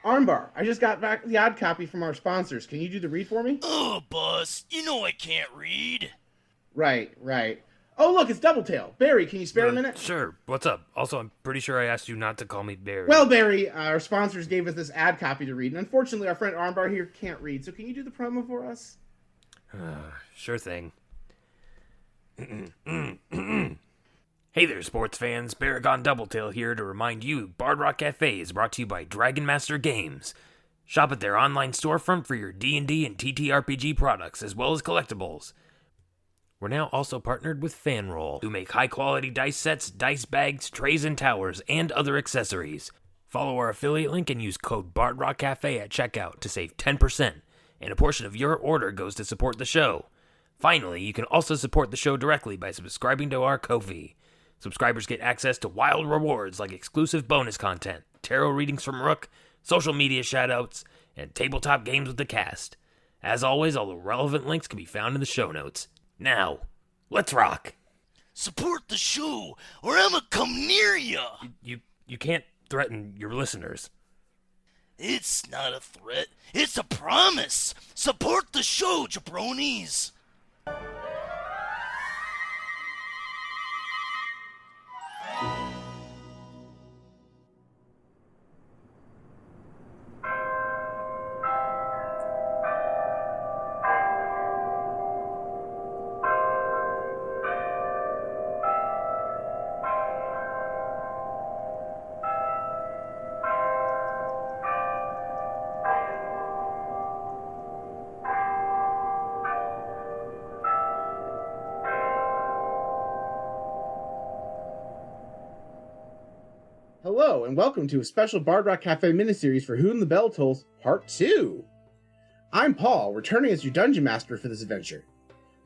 Armbar, I just got back the odd copy from our sponsors. Can you do the read for me? Oh, boss, you know I can't read. Right. Oh, look, it's Doubletail. Barry, can you spare a minute? Sure. What's up? Also, I'm pretty sure I asked you not to call me Barry. Well, Barry, our sponsors gave us this ad copy to read, and unfortunately our friend Armbar here can't read, so can you do the promo for us? Sure thing. Hey there, sports fans. Baragon Doubletail here to remind you Bard Rock Cafe is brought to you by Dragon Master Games. Shop at their online storefront for your D&D and TTRPG products, as well as collectibles. We're now also partnered with Fanroll, who make high-quality dice sets, dice bags, trays and towers, and other accessories. Follow our affiliate link and use code BardRockCafe at checkout to save 10%, and a portion of your order goes to support the show. Finally, you can also support the show directly by subscribing to our Ko-fi. Subscribers get access to wild rewards like exclusive bonus content, tarot readings from Rook, social media shoutouts, and tabletop games with the cast. As always, all the relevant links can be found in the show notes. Now, let's rock! Support the show, or I'ma come near ya! You can't threaten your listeners. It's not a threat, it's a promise! Support the show, jabronis! Hello, and welcome to a special Bard Rock Cafe miniseries for Whom the Bell Tolls, Part 2. I'm Paul, returning as your Dungeon Master for this adventure.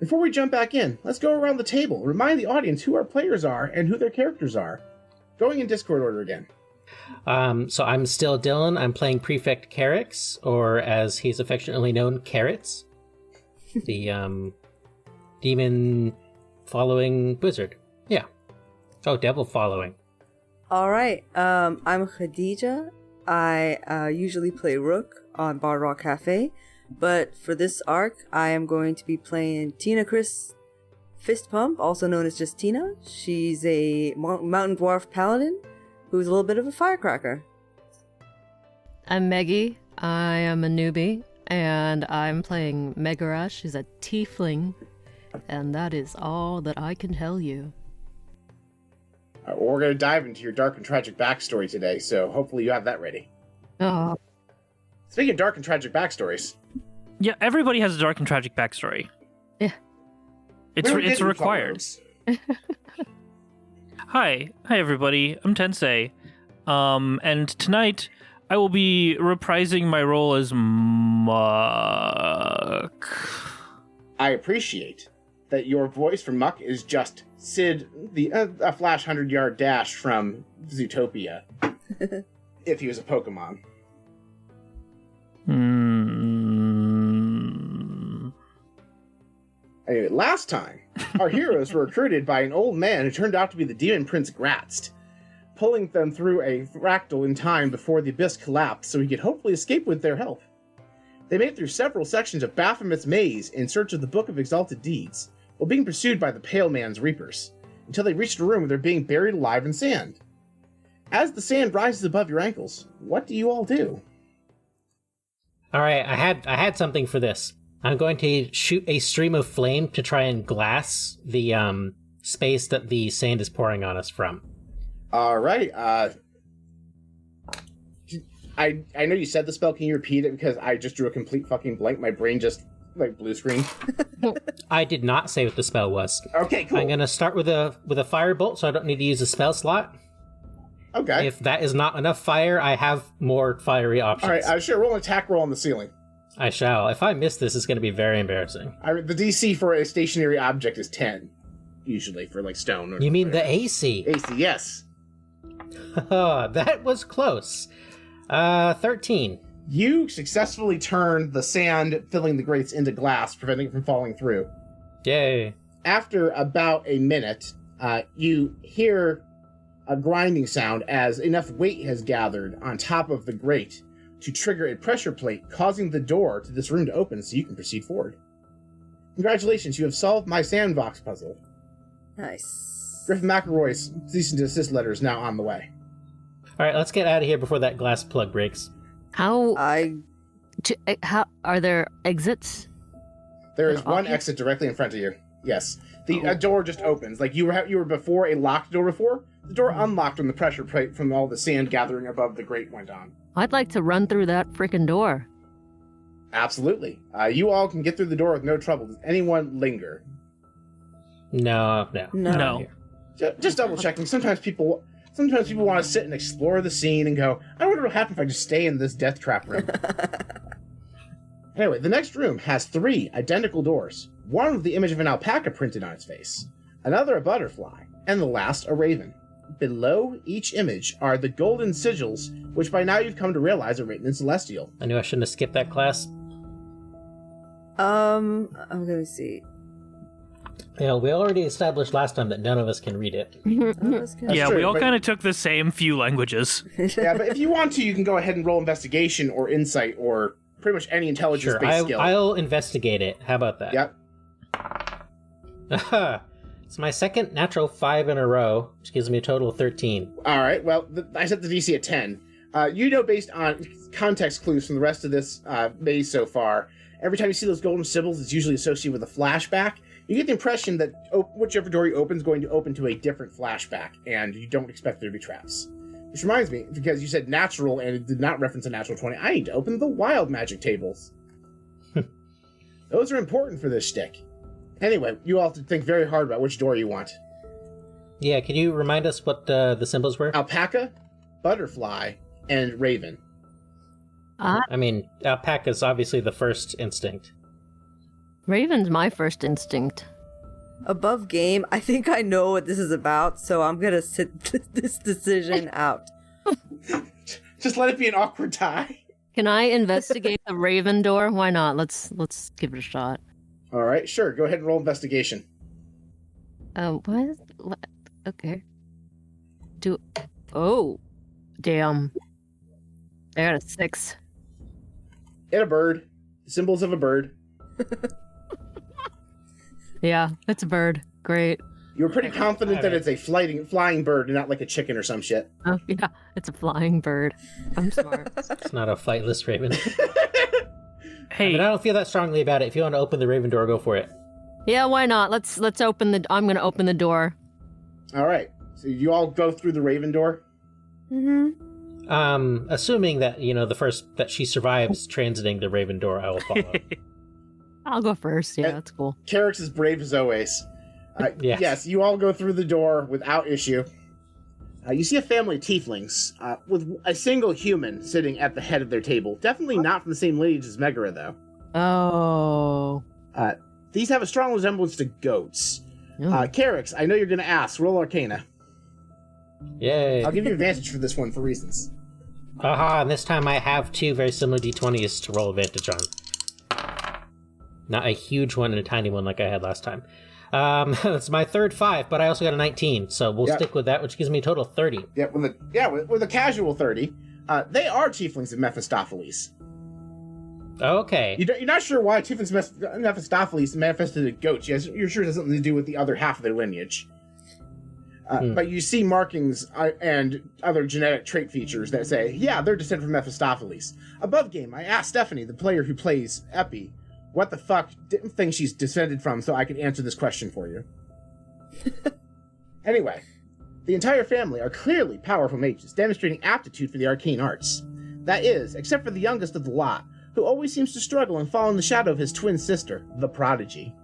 Before we jump back in, let's go around the table, remind the audience who our players are and who their characters are. Going in Discord order again. So I'm still Dylan. I'm playing Prefect Carex, or as he's affectionately known, Carrots, the demon-following wizard. Yeah. Oh, devil-following. Alright, I'm Khadija. I usually play Rook on Bard Rock Cafe, but for this arc, I am going to be playing Tina Chris Fist Pump, also known as just Tina. She's a mountain dwarf paladin who's a little bit of a firecracker. I'm Meggie. I am a newbie, and I'm playing Megara. She's a tiefling, and that is all that I can tell you. We're going to dive into your dark and tragic backstory today, so hopefully you have that ready. Oh. Speaking of dark and tragic backstories. Yeah, everybody has a dark and tragic backstory. Yeah. It's required. Hi everybody. I'm Tensei. And tonight I will be reprising my role as Muck. I appreciate that your voice for Muck is just Sid, a flash 100-yard dash from Zootopia. If he was a Pokemon. Anyway, last time, our heroes were recruited by an old man who turned out to be the demon prince Gratzt, pulling them through a fractal in time before the abyss collapsed so he could hopefully escape with their help. They made it through several sections of Baphomet's maze in search of the Book of Exalted Deeds, while being pursued by the Pale Man's Reapers, until they reached a room where they're being buried alive in sand. As the sand rises above your ankles, what do you all do? Alright, I had something for this. I'm going to shoot a stream of flame to try and glass the space that the sand is pouring on us from. Alright, I know you said the spell, can you repeat it? Because I just drew a complete fucking blank, my brain just, blue screen. I did not say what the spell was. Okay, cool. I'm going to start with a firebolt, so I don't need to use a spell slot. Okay. If that is not enough fire, I have more fiery options. Alright, sure, roll an attack roll on the ceiling. I shall. If I miss this, it's going to be very embarrassing. The DC for a stationary object is 10, usually, for, stone. Or you mean the AC? AC, yes. That was close. 13. You successfully turn the sand filling the grates into glass, preventing it from falling through. Yay. After about a minute, you hear a grinding sound as enough weight has gathered on top of the grate to trigger a pressure plate, causing the door to this room to open so you can proceed forward. Congratulations, you have solved my sandbox puzzle. Nice. Griffin McElroy's cease and desist letter is now on the way. All right, let's get out of here before that glass plug breaks. How I are there exits? There is There's one options? exit directly in front of you. Yes. A door just opens. Like you were before a locked door before. The door unlocked when the pressure plate from all the sand gathering above the grate went on. I'd like to run through that freaking door. Absolutely. You all can get through the door with no trouble. Does anyone linger? No. No. Just double checking. Sometimes people want to sit and explore the scene and go, I wonder what will happen if I just stay in this death trap room. Anyway, the next room has 3 identical doors. One with the image of an alpaca printed on its face, another a butterfly, and the last a raven. Below each image are the golden sigils, which by now you've come to realize are written in Celestial. I knew I shouldn't have skipped that class. I'm gonna see. You know, we already established last time that none of us can read it. Oh, that's good. Yeah, true, we all but- kind of took the same few languages. Yeah, but if you want to, you can go ahead and roll investigation or insight or pretty much any intelligence-based Sure, skill. I'll investigate it. How about that? Yep. It's my second natural 5 in a row, which gives me a total of 13. All right. Well, I set the DC at 10. You know, based on context clues from the rest of this maze so far, every time you see those golden symbols, it's usually associated with a flashback. You get the impression that whichever door you open is going to open to a different flashback, and you don't expect there to be traps. Which reminds me, because you said natural and it did not reference a natural 20, I need to open the wild magic tables. Those are important for this shtick. Anyway, you all have to think very hard about which door you want. Yeah, can you remind us what the symbols were? Alpaca, butterfly, and raven. I mean, alpaca's obviously the first instinct. Raven's my first instinct. Above game, I think I know what this is about, so I'm gonna sit this decision out. Just let it be an awkward tie. Can I investigate the Raven door? Why not? Let's give it a shot. All right, sure. Go ahead and roll investigation. What? Okay. Oh, damn. I got a 6. And a bird. Symbols of a bird. Yeah, it's a bird. Great. You were pretty confident that it's a flying bird and not like a chicken or some shit. Oh, yeah, it's a flying bird. I'm smart. It's not a flightless raven. Hey, But I don't feel that strongly about it. If you want to open the raven door, go for it. Yeah, why not? Let's open the. I'm gonna open the door. All right. So you all go through the raven door. Mm-hmm. Assuming that, that she survives transiting the raven door, I will follow. I'll go first. Yeah, that's cool. Carex is brave as always. Yes. Yes, you all go through the door without issue. You see a family of tieflings with a single human sitting at the head of their table. Definitely not from the same lineage as Megara, though. Oh. These have a strong resemblance to goats. Ooh. Carex, I know you're going to ask. Roll Arcana. Yay. I'll give you advantage for this one for reasons. Aha, and this time I have 2 very similar d20s to roll advantage on. Not a huge one and a tiny one like I had last time. It's my third 5, but I also got a 19, so we'll Yep. stick with that, which gives me a total of 30. Yeah, with a casual 30. They are tieflings of Mephistopheles. Okay. You're not sure why tieflings of Mephistopheles manifested as goats. You're sure it has something to do with the other half of their lineage. But you see markings and other genetic trait features that say, yeah, they're descended from Mephistopheles. Above game, I asked Stephanie, the player who plays Epi, what the fuck didn't think she's descended from so I could answer this question for you. Anyway, the entire family are clearly powerful mages, demonstrating aptitude for the arcane arts. That is, except for the youngest of the lot, who always seems to struggle and fall in the shadow of his twin sister, the Prodigy.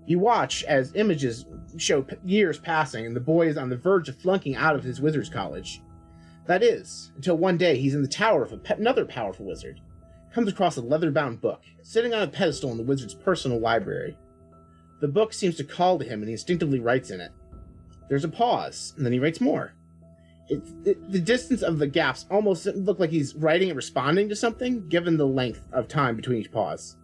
You watch as images show years passing and the boy is on the verge of flunking out of his wizard's college. That is, until one day he's in the tower of another powerful wizard. Comes across a leather-bound book, sitting on a pedestal in the wizard's personal library. The book seems to call to him and he instinctively writes in it. There's a pause, and then he writes more. The distance of the gaps almost look like he's writing and responding to something, given the length of time between each pause.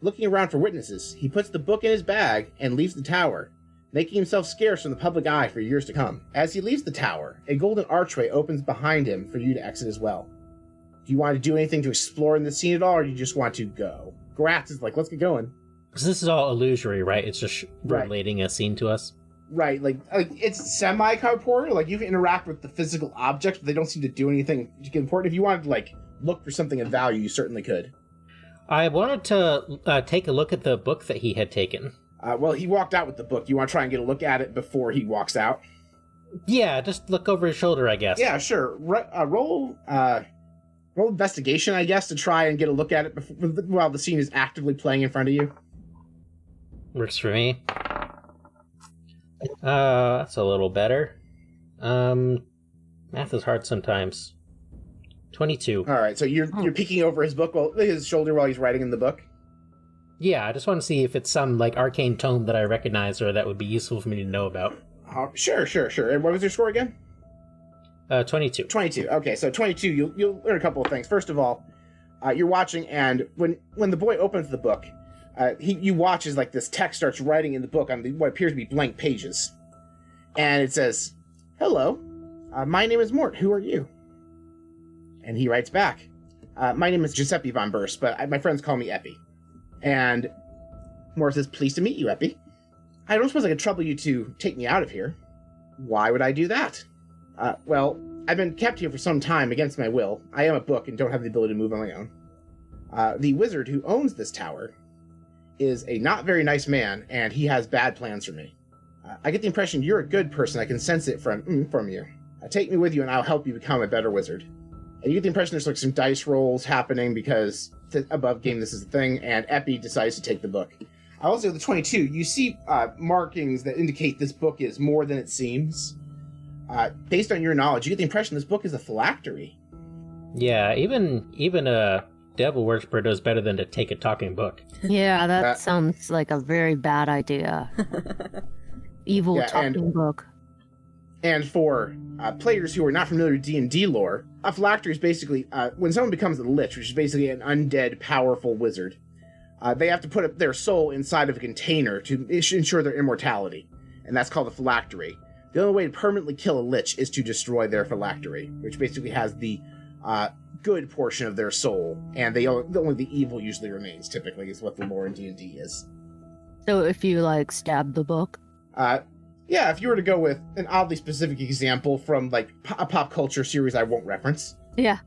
Looking around for witnesses, he puts the book in his bag and leaves the tower, making himself scarce from the public eye for years to come. As he leaves the tower, a golden archway opens behind him for you to exit as well. Do you want to do anything to explore in the scene at all, or do you just want to go? Gratz is like, let's get going. So this is all illusory, right? It's just Right. relating a scene to us. Right, like it's semi-corporeal, like you can interact with the physical objects, but they don't seem to do anything important. If you wanted to, like, look for something of value, you certainly could. I wanted to take a look at the book that he had taken. Well, he walked out with the book. You want to try and get a look at it before he walks out? Yeah, just look over his shoulder, I guess. Yeah, sure. Roll investigation, I guess, to try and get a look at it while the scene is actively playing in front of you. Works for me. That's a little better. Math is hard sometimes. 22. All right, so you're peeking over his shoulder while he's writing in the book. Yeah, I just want to see if it's some, like, arcane tome that I recognize or that would be useful for me to know about. Sure. And what was your score again? 22. 22. Okay, so 22, you'll learn a couple of things. First of all, you're watching, and when the boy opens the book, you watch as, like, this text starts writing in the book on what appears to be blank pages. And it says, "Hello, my name is Mort. Who are you?" And he writes back, "My name is Giuseppe von Burst, but my friends call me Epi." And Mort says, "Pleased to meet you, Epi. I don't suppose I could trouble you to take me out of here." "Why would I do that?" Well, I've been kept here for some time against my will. I am a book and don't have the ability to move on my own. The wizard who owns this tower is a not very nice man, and he has bad plans for me. I get the impression you're a good person. I can sense it from you. Take me with you and I'll help you become a better wizard. And you get the impression there's, like, some dice rolls happening because above game this is the thing, and Epi decides to take the book. Also, with the 22, you see markings that indicate this book is more than it seems. Based on your knowledge, you get the impression this book is a phylactery. Yeah, even a devil worshiper does better than to take a talking book. Yeah, that sounds like a very bad idea. Evil talking book. And for players who are not familiar with D&D lore, a phylactery is basically when someone becomes a lich, which is basically an undead, powerful wizard. They have to put their soul inside of a container to ensure their immortality, and that's called a phylactery. The only way to permanently kill a lich is to destroy their phylactery, which basically has the good portion of their soul, and only the evil usually remains, typically, is what the lore in D&D is. So if you, like, stab the book? Yeah, if you were to go with an oddly specific example from, like, a pop culture series I won't reference. Yeah.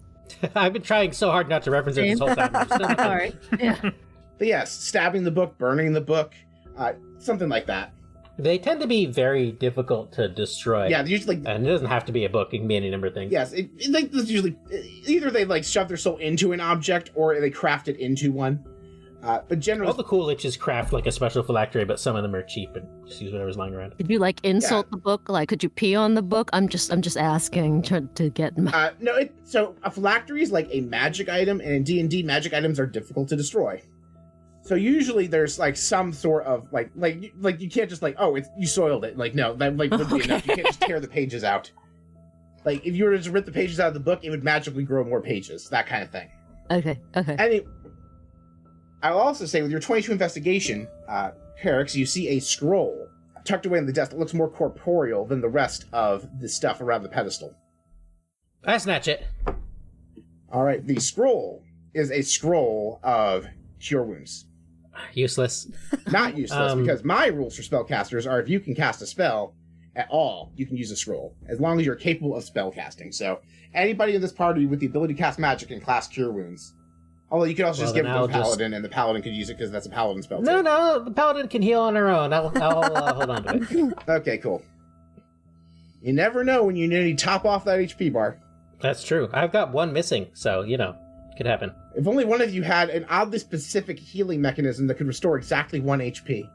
I've been trying so hard not to reference it this whole time. Sorry. Yeah. But yes, stabbing the book, burning the book, something like that. They tend to be very difficult to destroy. Yeah, usually, and it doesn't have to be a book. It can be any number of things. Yes, it's usually either they, like, shove their soul into an object or they craft it into one. But generally, all the cool liches craft, like, a special phylactery, but some of them are cheap and just use whatever's lying around. Could you, like, insult the book? Like, could you pee on the book? I'm just asking to get. No. So a phylactery is like a magic item, and in D&D, magic items are difficult to destroy. So usually there's, like, some sort of like you can't just, like, oh, you soiled it. Like, no, that, like, wouldn't be enough. You can't just tear the pages out. Like, if you were to just rip the pages out of the book, it would magically grow more pages. That kind of thing. Okay. I'll also say, with your 22 investigation, Carex, you see a scroll tucked away on the desk that looks more corporeal than the rest of the stuff around the pedestal. I snatch it. All right, the scroll is a scroll of Cure Wounds. Useless. Not useless, because my rules for spellcasters are if you can cast a spell at all, you can use a scroll, as long as you're capable of spell casting. So anybody in this party with the ability to cast magic can cast Cure Wounds. Although you could also just give it to a paladin, and the paladin could use it because that's a paladin spell. No, the paladin can heal on her own. I'll hold on to it. Okay, cool. You never know when you need to top off that HP bar. That's true. I've got one missing, so, it could happen. If only one of you had an oddly specific healing mechanism that could restore exactly 1 HP.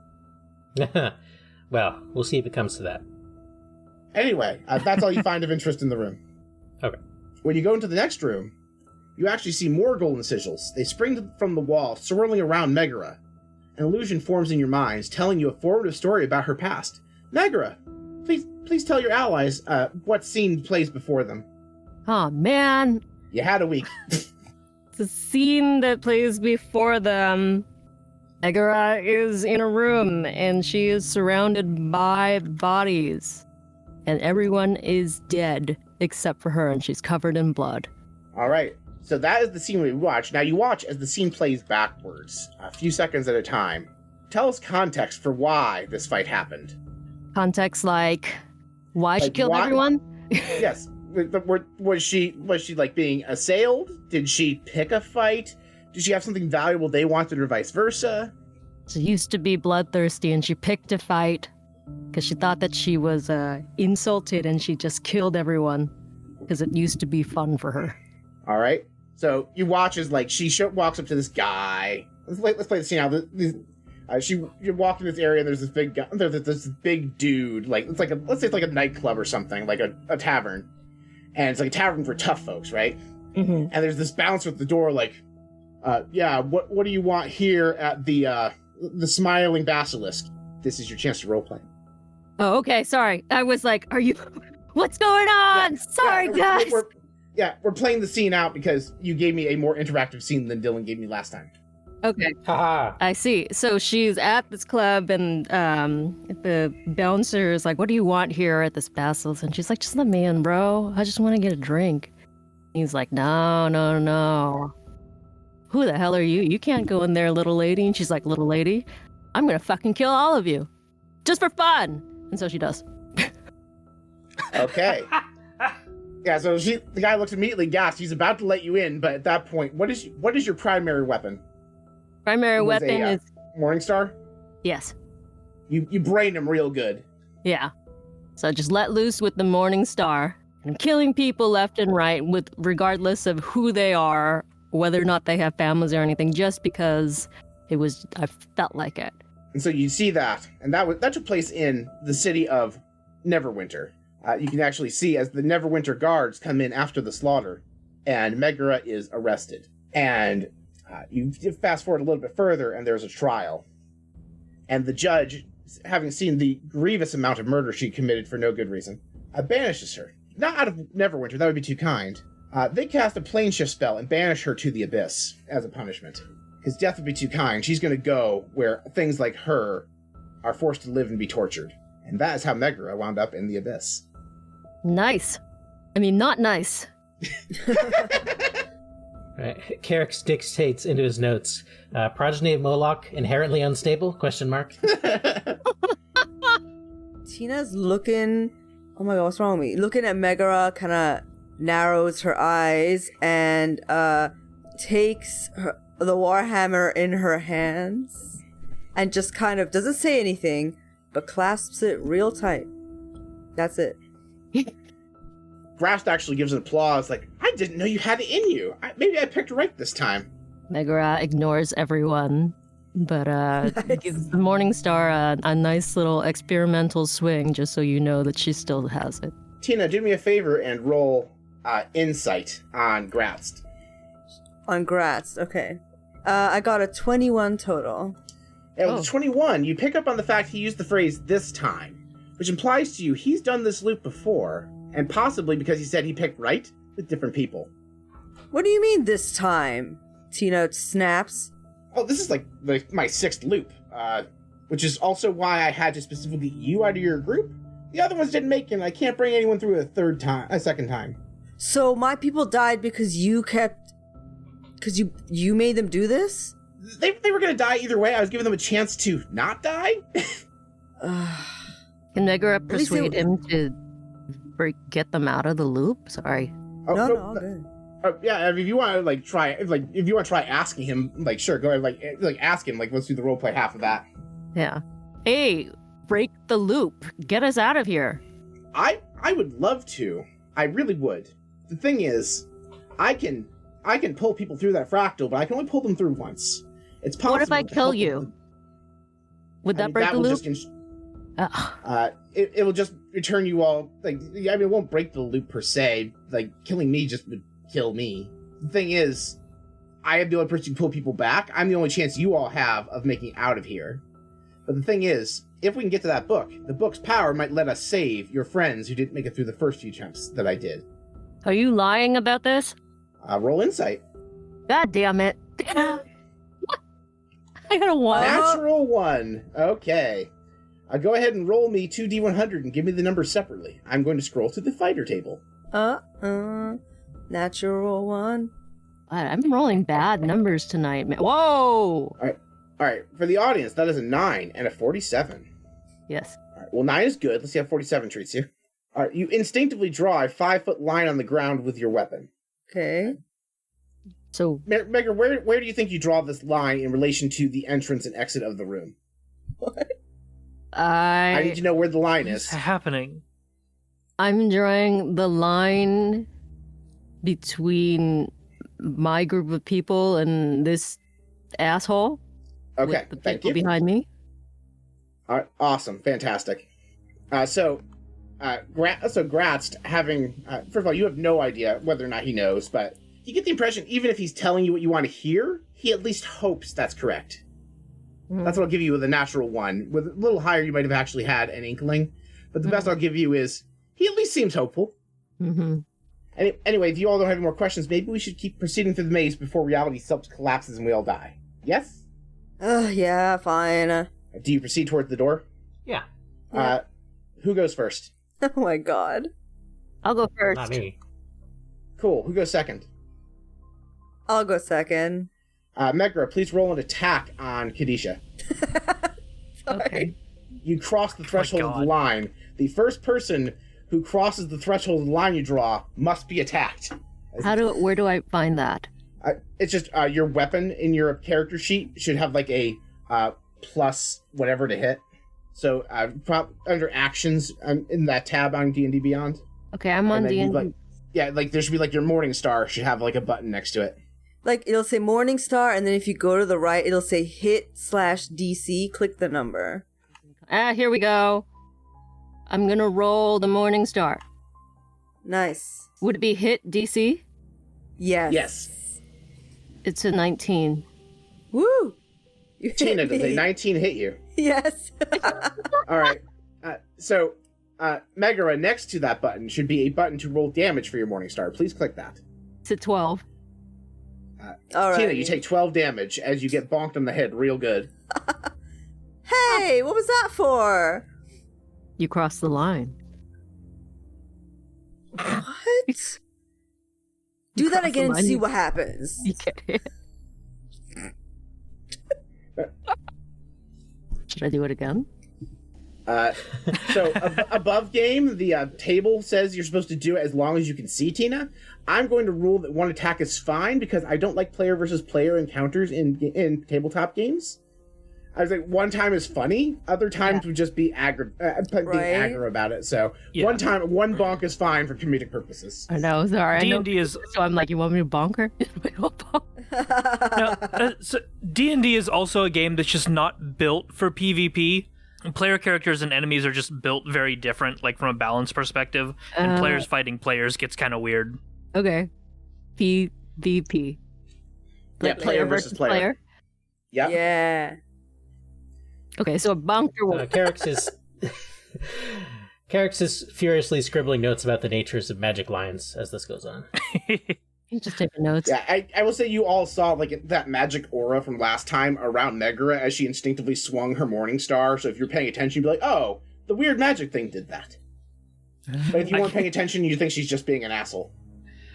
Well, we'll see if it comes to that. Anyway, that's all you find of interest in the room. Okay. When you go into the next room, you actually see more golden sigils. They spring from the wall, swirling around Megara. An illusion forms in your minds, telling you a formative story about her past. Megara, please tell your allies what scene plays before them. Oh, man. You had a week. The scene that plays before them. Megara is in a room and she is surrounded by bodies. And everyone is dead except for her, and she's covered in blood. All right. So that is the scene we watch. Now you watch as the scene plays backwards, a few seconds at a time. Tell us context for why this fight happened. Context like why she Like, killed why- everyone? Yes. Was she like being assailed? Did she pick a fight? Did she have something valuable they wanted, or vice versa? She used to be bloodthirsty and she picked a fight because she thought that she was insulted and she just killed everyone because it used to be fun for her. All right. So you watch as like she walks up to this guy. Let's play the scene now. You walk in this area and there's this big guy, there's this big dude. Like let's say it's like a nightclub or something, like a tavern, and it's like a tavern for tough folks, right? Mm-hmm. And there's this bouncer at the door, like, yeah, what do you want here at the Smiling Basilisk? This is your chance to roleplay. Oh, okay. Sorry. I was like, are you... What's going on? Sorry, guys. We're playing the scene out because you gave me a more interactive scene than Dylan gave me last time. Okay. Haha. I see. So she's at this club and the bouncer is like, what do you want here at this Basilisk? And she's like, just let me in, bro. I just want to get a drink. He's like, no. Who the hell are you? You can't go in there, little lady. And she's like, little lady, I'm going to fucking kill all of you. Just for fun. And so she does. Okay. Yeah, so the guy looks immediately gassed. He's about to let you in, but at that point, what is your primary weapon? Primary weapon is... Morningstar? Yes. You brained him real good. Yeah. So just let loose with the Morning Star. I'm killing people left and right, with regardless of who they are, whether or not they have families or anything, just because I felt like it. And so you see that, and that took place in the city of Neverwinter. You can actually see as the Neverwinter guards come in after the slaughter, and Megara is arrested. And you fast forward a little bit further, and there's a trial. And the judge, having seen the grievous amount of murder she committed for no good reason, banishes her. Not out of Neverwinter, that would be too kind. They cast a plane shift spell and banish her to the Abyss as a punishment. Because death would be too kind. She's going to go where things like her are forced to live and be tortured. And that is how Megara wound up in the Abyss. Nice. I mean, not nice. Right. Carex dictates into his notes, progeny of Moloch, inherently unstable, question mark. Tina's looking... Oh my god, what's wrong with me? Looking at Megara, kind of narrows her eyes and takes the Warhammer in her hands and just kind of doesn't say anything, but clasps it real tight. That's it. Grast actually gives an applause, like, I didn't know you had it in you. Maybe I picked right this time. Megara ignores everyone, but Nice. gives the Morning Star a nice little experimental swing, just so you know that she still has it. Tina, do me a favor and roll insight on Grast. On Gratz, okay. I got a 21 total. And with 21, you pick up on the fact he used the phrase this time, which implies to you he's done this loop before, and possibly because he said he picked right with different people. What do you mean this time? Tina snaps. Oh, this is like my sixth loop, which is also why I had to specifically get you out of your group. The other ones didn't make it, and I can't bring anyone through a second time. So my people died because you made them do this? They were gonna die either way. I was giving them a chance to not die. Can Megara least it- persuade him to get them out of the loop? Sorry. Oh, No, all good. Yeah, I mean, if you want to try asking him, like, sure, go ahead, like ask him, like, let's do the roleplay half of that. Yeah. Hey, break the loop. Get us out of here. I would love to. I really would. The thing is, I can pull people through that fractal, but I can only pull them through once. It's possible. What if I to kill help you? them. Would that I mean, break the will loop? just Ugh. it will just return you all, like, I mean, it won't break the loop per se. Like, killing me just would kill me. The thing is, I am the only person who can pull people back. I'm the only chance you all have of making out of here. But the thing is, if we can get to that book, the book's power might let us save your friends who didn't make it through the first few attempts that I did. Are you lying about this? Roll insight. God damn it. I got a 1. Natural 1. Okay. Go ahead and roll me 2d100 and give me the numbers separately. I'm going to scroll to the fighter table. Natural 1. I'm rolling bad numbers tonight, man. Whoa! All right. For the audience, that is a 9 and a 47. Yes. All right. Well, 9 is good. Let's see how 47 treats you. All right. You instinctively draw a 5-foot line on the ground with your weapon. Okay. So, Megger, where do you think you draw this line in relation to the entrance and exit of the room? What? I need to know where the line What's is. happening? I'm drawing the line between my group of people and this asshole. Okay, With the thank people you. behind me. All right, awesome, fantastic. So Gratz, having first of all, you have no idea whether or not he knows, but you get the impression even if he's telling you what you want to hear, he at least hopes that's correct. That's what I'll give you with a natural 1. With a little higher, you might have actually had an inkling, but the best I'll give you is he at least seems hopeful. Mm-hmm. Anyway, if you all don't have any more questions, maybe we should keep proceeding through the maze before reality collapses and we all die. Yes? Yeah, fine. Do you proceed towards the door? Yeah. Who goes first? Oh my god. I'll go first. Not me. Cool. Who goes second? I'll go second. Megra, please roll an attack on Kadisha. Okay. You cross the threshold of the God. line. The first person who crosses the threshold of the line you draw must be attacked. Where do I find that? It's just your weapon in your character sheet should have like a plus whatever to hit. So under actions in that tab on D&D Beyond. Okay, I'm on And then D&D. there should be like your Morning Star should have like a button next to it. Like, it'll say Morning Star, and then if you go to the right, it'll say hit/DC. Click the number. Here we go. I'm gonna roll the Morning Star. Nice. Would it be hit DC? Yes. Yes. It's a 19. Woo! You hit Tina, does a me. 19 hit you? Yes. All right. So, Megara, next to that button should be a button to roll damage for your Morning Star. Please click that. It's a 12. All right. Tina, you take 12 damage as you get bonked on the head real good. Hey, what was that for? You cross the line. What? Do that cross the again and line, see you- what happens. You get hit. Should I do it again? So above game, the table says you're supposed to do it as long as you can see Tina. I'm going to rule that one attack is fine because I don't like player versus player encounters in tabletop games. I was like, one time is funny, other times would just be being aggro about it. So Yeah. one bonk is fine for comedic purposes. I know, sorry. I know. D&D is So I'm like, you want me to bonk her? D&D is also a game that's just not built for PvP. Player characters and enemies are just built very different, like from a balance perspective. And players fighting players gets kind of weird. Okay. PvP. Yeah, player versus player. Yep. Yeah. Okay, so a bonker will... Carex is furiously scribbling notes about the natures of magic lines as this goes on. He's just taking notes. Yeah, I will say you all saw like that magic aura from last time around Megara as she instinctively swung her Morning Star. So if you're paying attention, you'd be like, oh, the weird magic thing did that. But if you weren't paying attention, you think she's just being an asshole.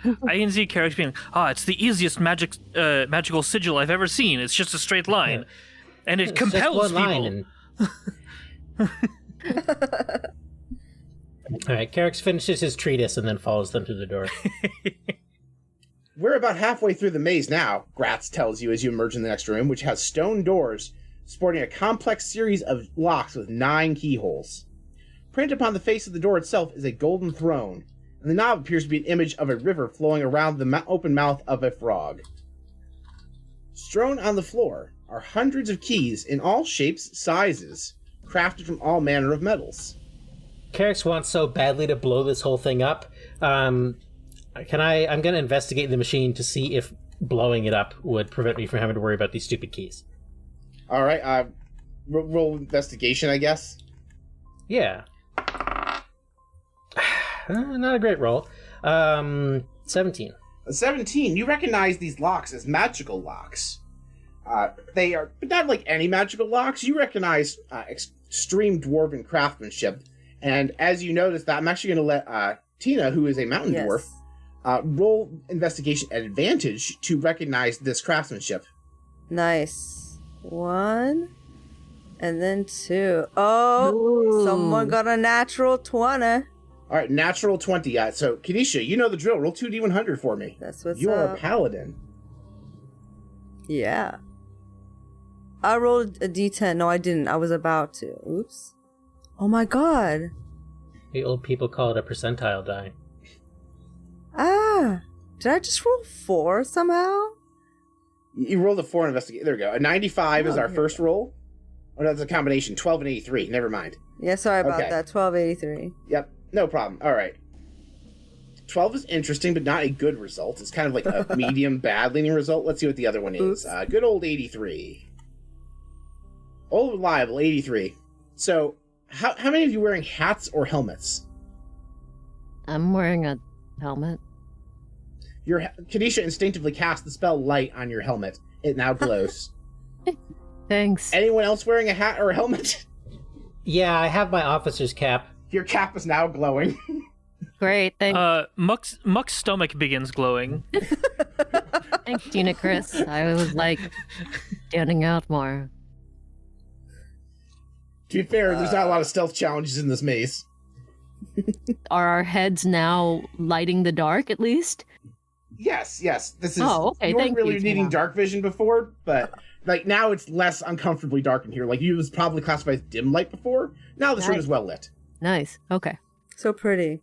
I can see Carex being, it's the easiest magical sigil I've ever seen. It's just a straight line. And it It's compels just one people. line All right, Carex finishes his treatise and then follows them to the door. We're about halfway through the maze now, Gratz tells you as you emerge in the next room, which has stone doors sporting a complex series of locks with 9 keyholes. Printed upon the face of the door itself is a golden throne, and the knob appears to be an image of a river flowing around the open mouth of a frog. Strewn on the floor are hundreds of keys in all shapes, sizes, crafted from all manner of metals. Carex wants so badly to blow this whole thing up. I'm going to investigate the machine to see if blowing it up would prevent me from having to worry about these stupid keys. All right, roll investigation, I guess. Yeah. Not a great roll. 17. 17. You recognize these locks as magical locks. They are not like any magical locks. You recognize extreme dwarven craftsmanship, and as you notice that, I'm actually going to let Tina, who is a mountain dwarf, roll investigation at advantage to recognize this craftsmanship. Nice. 1, and then 2. Oh, Ooh. someone got a natural 20. All right, natural 20. So, Kanisha, you know the drill. Roll 2d100 for me. That's what's You are up. a paladin. Yeah. I rolled a d10. No, I didn't. I was about to. Oops. Oh my god. The old people call it a percentile die. Ah. Did I just roll 4 somehow? You rolled a 4 investigate. There we go. A 95 is our here first roll. Oh, that's a combination. 12 and 83. Never mind. Yeah, sorry about Okay. that. 1283. Yep, no problem. All right. 12 is interesting, but not a good result. It's kind of like a medium bad leaning result. Let's see what the other one is. Oops. Good old 83. Old reliable 83. So, how many of you wearing hats or helmets? I'm wearing a helmet. Kadisha instinctively cast the spell light on your helmet. It now glows. Thanks. Anyone else wearing a hat or a helmet? Yeah, I have my officer's cap. Your cap is now glowing. Great. Muck's stomach begins glowing. Thanks, Tina Chris. I was like standing out more. To be fair, there's not a lot of stealth challenges in this maze. Are our heads now lighting the dark at least? Yes. This is. Oh, okay, You weren't thank really you, needing Tina. dark vision before, but like now it's less uncomfortably dark in here. Like you was probably classified as dim light before. Now this room Nice. is well lit. Nice. Okay. So pretty.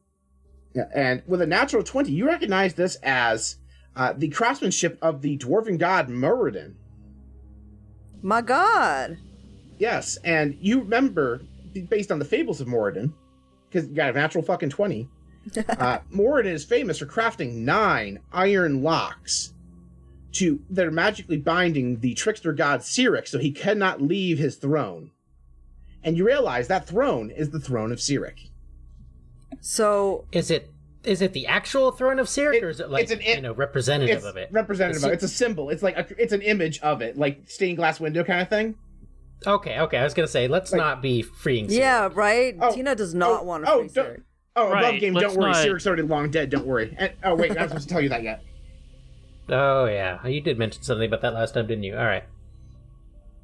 Yeah, and with a natural 20, you recognize this as the craftsmanship of the dwarven god Muradin. My god. Yes, and you remember, based on the fables of Muradin, because you got a natural fucking 20, Muradin is famous for crafting 9 iron locks that are magically binding the trickster god Carex so he cannot leave his throne. And you realize that throne is the throne of Carex. So, Is it the actual throne of Cyric, or is it like it's an representative It's of it? representative of it. It's a symbol. It's like it's an image of it, like stained glass window kind of thing. Okay. I was gonna say, let's not be freeing Cyric. yeah, right? Oh, Tina does not want to freeze her. Above Right, game, let's don't worry. not- Cyric's already long dead, don't worry. And, oh, wait, I'm not supposed to tell you that yet. Oh yeah, you did mention something about that last time, didn't you? All right.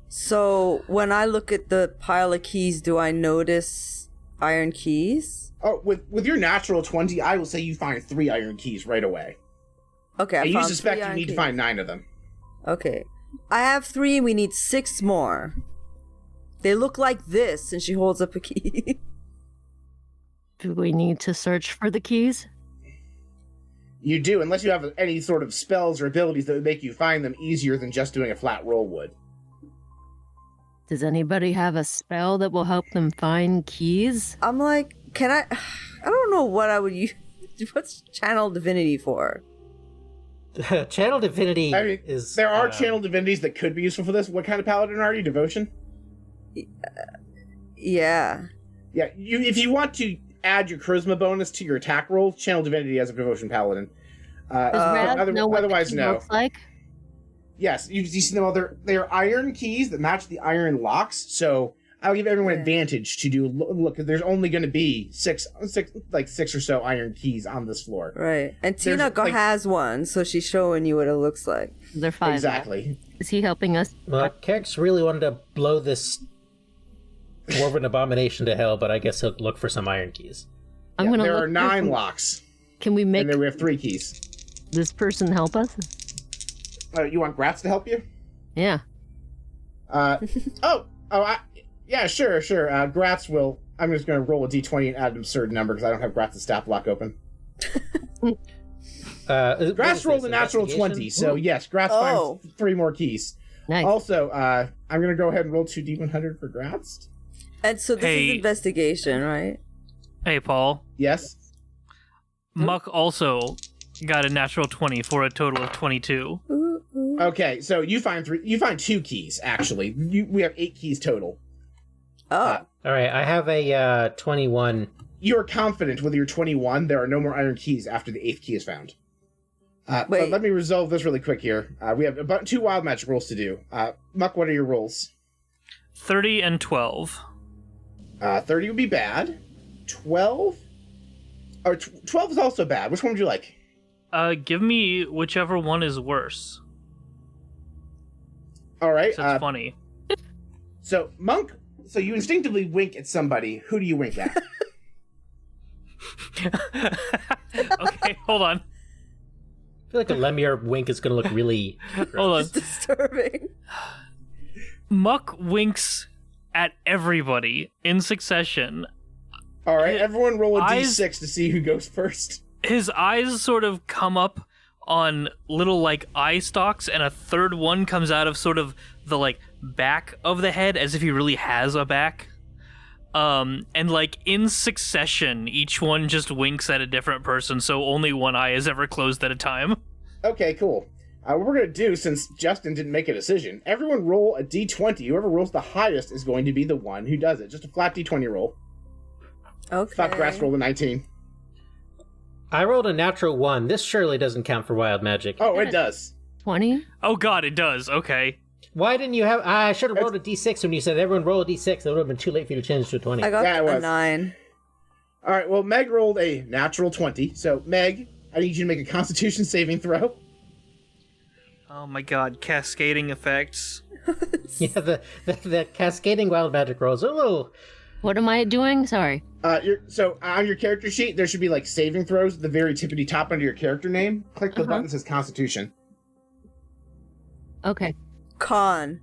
So, when I look at the pile of keys, do I notice iron keys? Oh, with your natural 20, I will say you find 3 iron keys right away. Okay, I And you found suspect 3 you iron need keys. to find 9 of them. Okay. I have 3, we need 6 more. They look like this, and she holds up a key. Do we need to search for the keys? You do, unless you have any sort of spells or abilities that would make you find them easier than just doing a flat roll would. Does anybody have a spell that will help them find keys? I'm like, can I don't know what I would use. What's channel divinity for? Channel divinity I mean, is. there are channel divinities that could be useful for this. What kind of paladin are you? Devotion? Yeah. Yeah, if you want to add your charisma bonus to your attack roll, channel divinity as a devotion paladin. Does Raz know what otherwise, the key no. looks like? Yes, you see them. They are iron keys that match the iron locks. So I'll give everyone advantage to do. Look, there's only going to be six or so iron keys on this floor. Right. And There's, Tina has one, so she's showing you what it looks like. They're 5. Exactly. Is he helping us? Well, Carex really wanted to blow this dwarven abomination to hell, but I guess he'll look for some iron keys. I'm gonna. There look are 9 locks, Can we make and then we have 3 keys. this person help us? You want Gratz to help you? Yeah. Yeah, sure. Gratz will. I'm just going to roll a d20 and add an absurd number because I don't have Gratz's stat block open. Gratz rolled a natural 20, so yes, Gratz finds 3 more keys. Nice. Also, I'm going to go ahead and roll 2d100 for Gratz. And so this is investigation, right? Hey, Paul. Yes. Muck also got a natural 20 for a total of 22. Okay, so you find 2 keys actually. We have 8 keys total. Oh. All right, I have a 21. You are confident with your 21 there are no more iron keys after the 8th key is found. But Wait. let me resolve this really quick here. We have about 2 wild magic rolls to do. Muck, what are your rolls? 30 and 12. 30 would be bad. 12? Or 12 is also bad. Which one would you like? Give me whichever one is worse. All right. So it's funny. So, Monk, so you instinctively wink at somebody. Who do you wink at? Okay, hold on. I feel like a Lemire wink is going to look really... Hold on. Disturbing. Muck winks at everybody in succession. All right, everyone roll a Eyes- d6 to see who goes first. His eyes sort of come up on little like eye stalks, and a third one comes out of sort of the like back of the head as if he really has a back. And like in succession, each one just winks at a different person, so only one eye is ever closed at a time. Okay, cool. What we're going to do, since Justin didn't make a decision, everyone roll a d20. Whoever rolls the highest is going to be the one who does it. Just a flat d20 roll. Okay. Fuck, Grass rolled a 19. I rolled a natural 1. This surely doesn't count for wild magic. Oh, it does. 20? Oh god, it does. Okay. Why didn't you have... I should have rolled a d6 when you said everyone roll a d6. It would have been too late for you to change to a 20. I got Yeah, it a was. 9. All right, well, Meg rolled a natural 20. So, Meg, I need you to make a Constitution saving throw. Oh my god, cascading effects. Yeah, the cascading wild magic rolls are a little... What am I doing? Sorry. So on your character sheet, there should be like saving throws at the very tippity top under your character name. Click the button that says Constitution. Okay. Con.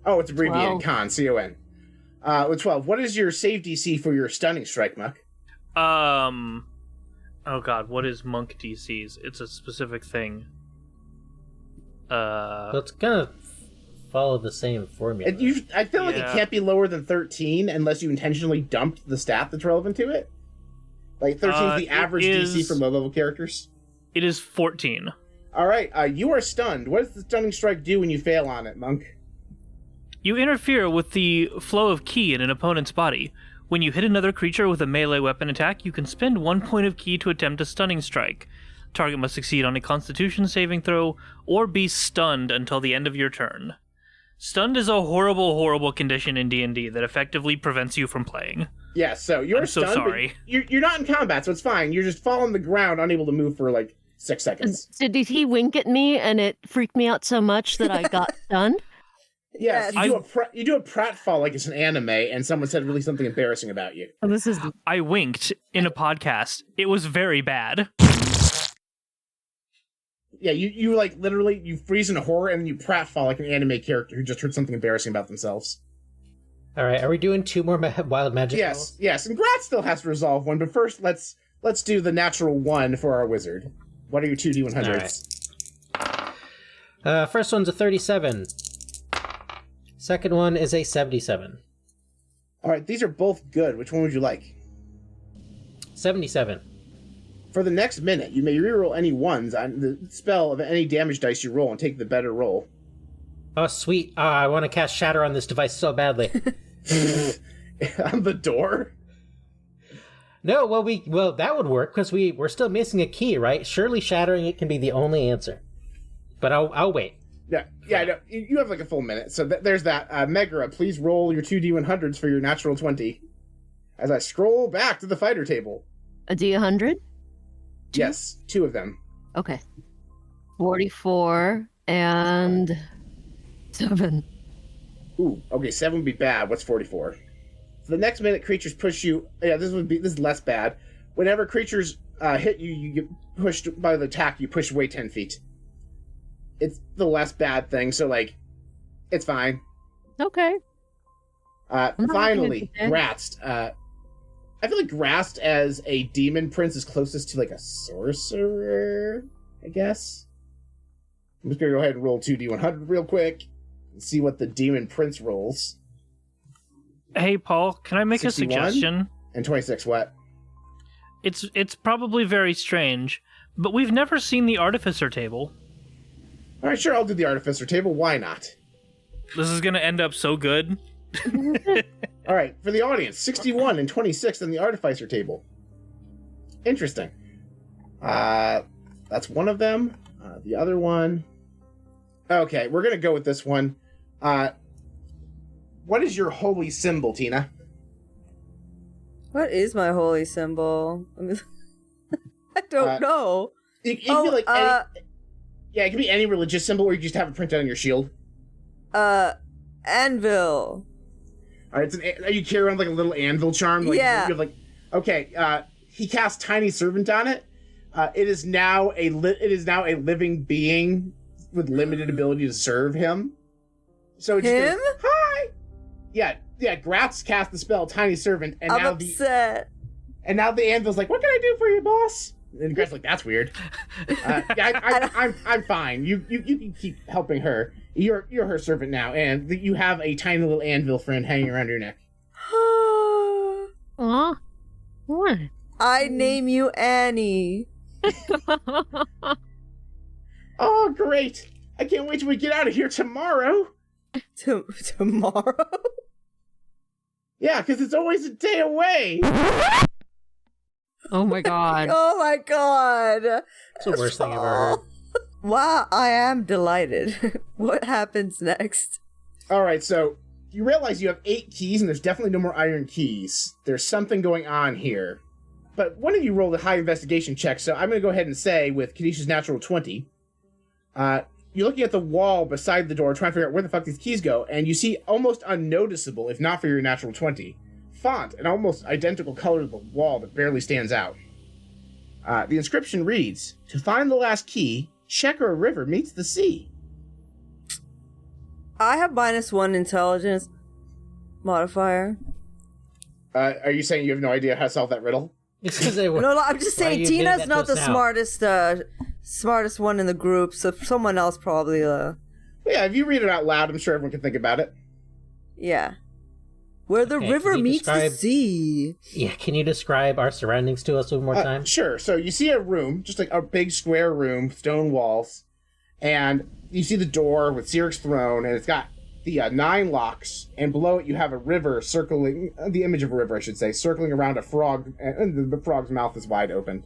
Oh, it's abbreviated 12. Con, C-O-N. With 12, what is your save DC for your stunning strike, Muck? Oh god, what is monk DC's? It's a specific thing. So it's gonna follow the same formula. I feel like it Yeah. can't be lower than 13 unless you intentionally dumped the stat that's relevant to it. Like 13 is the It average DC is- for low-level characters. It is 14. All right, you are stunned. What does the stunning strike do when you fail on it, Monk? You interfere with the flow of ki in an opponent's body. When you hit another creature with a melee weapon attack, you can spend 1 point of ki to attempt a stunning strike. Target must succeed on a Constitution saving throw or be stunned until the end of your turn. Stunned is a horrible, horrible condition in D&D that effectively prevents you from playing. Yeah, so you're I'm so stunned. but sorry. You're not in combat, so it's fine. You're just fall on the ground, unable to move for like 6 seconds. So did he wink at me and it freaked me out so much that I got stunned? Yes, Yes. you do a pratfall like it's an anime, and someone said really something embarrassing about you. Oh, this is I winked in a podcast. It was very bad. Yeah, you like literally you freeze in horror and then you pratfall like an anime character who just heard something embarrassing about themselves. All right, are we doing 2 more wild magic rolls? Yes, and Grat still has to resolve one, but first let's do the natural 1 for our wizard. What are your 2d100s? First one's a 37. Second one is a 77. All right, these are both good. Which one would you like? 77. For the next minute, you may reroll any ones on the spell of any damage dice you roll and take the better roll. Oh, sweet. I want to cast Shatter on this device so badly. On the door? No, well, that would work, because we're still missing a key, right? Surely shattering it can be the only answer. But I'll wait. Yeah, no, you have like a full minute. So there's that. Megara, please roll your 2d100s for your natural 20. As I scroll back to the fighter table. a D100? Yes, 2 of them. Okay. 44 and 7. Ooh, okay, 7 would be bad. What's 44? For the next minute, creatures push you. Yeah, this is less bad. Whenever creatures hit you, you get pushed by the attack. You push away 10 feet. It's the less bad thing, so like, it's fine. Okay. not Finally, looking at Grast. I feel like Grast as a demon prince is closest to like a sorcerer, I guess. I'm just gonna go ahead and roll 2d100 real quick and see what the demon prince rolls. Hey, Paul, can I make 61? a suggestion? And 26 what? It's probably very strange, but we've never seen the Artificer table. Alright, sure, I'll do the artificer table. Why not? This is gonna end up so good. Alright, for the audience, 61 and 26 on the artificer table. Interesting. That's one of them. The other one... Okay, we're going to go with this one. What is your holy symbol, Tina? What is my holy symbol? I don't know. It can be like any, yeah, it can be any religious symbol, or you just have it printed on your shield. Anvil. All right, are you carrying around like a little anvil charm? Like, yeah. You're like, okay. He casts Tiny Servant on it. It is now a living being with limited ability to serve him. So it just Him? goes, hi. Yeah. Gratz cast the spell Tiny Servant, and I'm now upset. now the anvil's like, what can I do for you, boss? And Gratz like, that's weird. I'm fine. You can keep helping her. You're her servant now, and you have a tiny little anvil friend hanging around your neck. Aw. What? I name you Annie. Oh, great! I can't wait till we get out of here tomorrow. Tomorrow? Yeah, because it's always a day away. Oh my god. Oh my god. It's the worst thing I've ever heard. Wow, I am delighted. What happens next? All right, so you realize you have 8 keys, and there's definitely no more iron keys. There's something going on here. But one of you rolled a high investigation check, so I'm going to go ahead and say, with Kadisha's natural 20, you're looking at the wall beside the door, trying to figure out where the fuck these keys go, and you see almost unnoticeable, if not for your natural 20, font, an almost identical color to the wall that barely stands out. The inscription reads, "To find the last key, check where a river meets the sea." I have -1 intelligence modifier. Are you saying you have no idea how to solve that riddle? No, I'm just saying Tina's not the smartest one in the group, so someone else probably. Yeah, if you read it out loud, I'm sure everyone can think about it. Yeah. Where the river meets the sea. Yeah, can you describe our surroundings to us one more time? Sure. So you see a room, just like a big square room, stone walls, and you see the door with Cyric's throne, and it's got the 9 locks, and below it you have a river circling, the image of a river, I should say, circling around a frog, and the frog's mouth is wide open.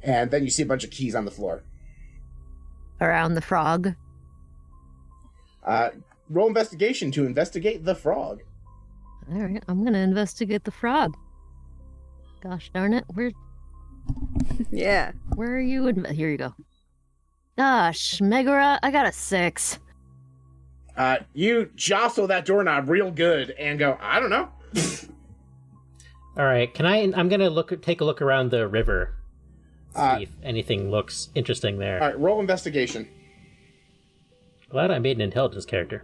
And then you see a bunch of keys on the floor. Around the frog. Roll investigation to investigate the frog. Alright, I'm gonna investigate the frog. Gosh darn it, Yeah. where are you? Here you go. Gosh, Megara, I got a 6. You jostle that doorknob real good and go, I don't know. All right, I'm gonna take a look around the river, see if anything looks interesting there. All right, roll investigation. Glad I made an intelligence character.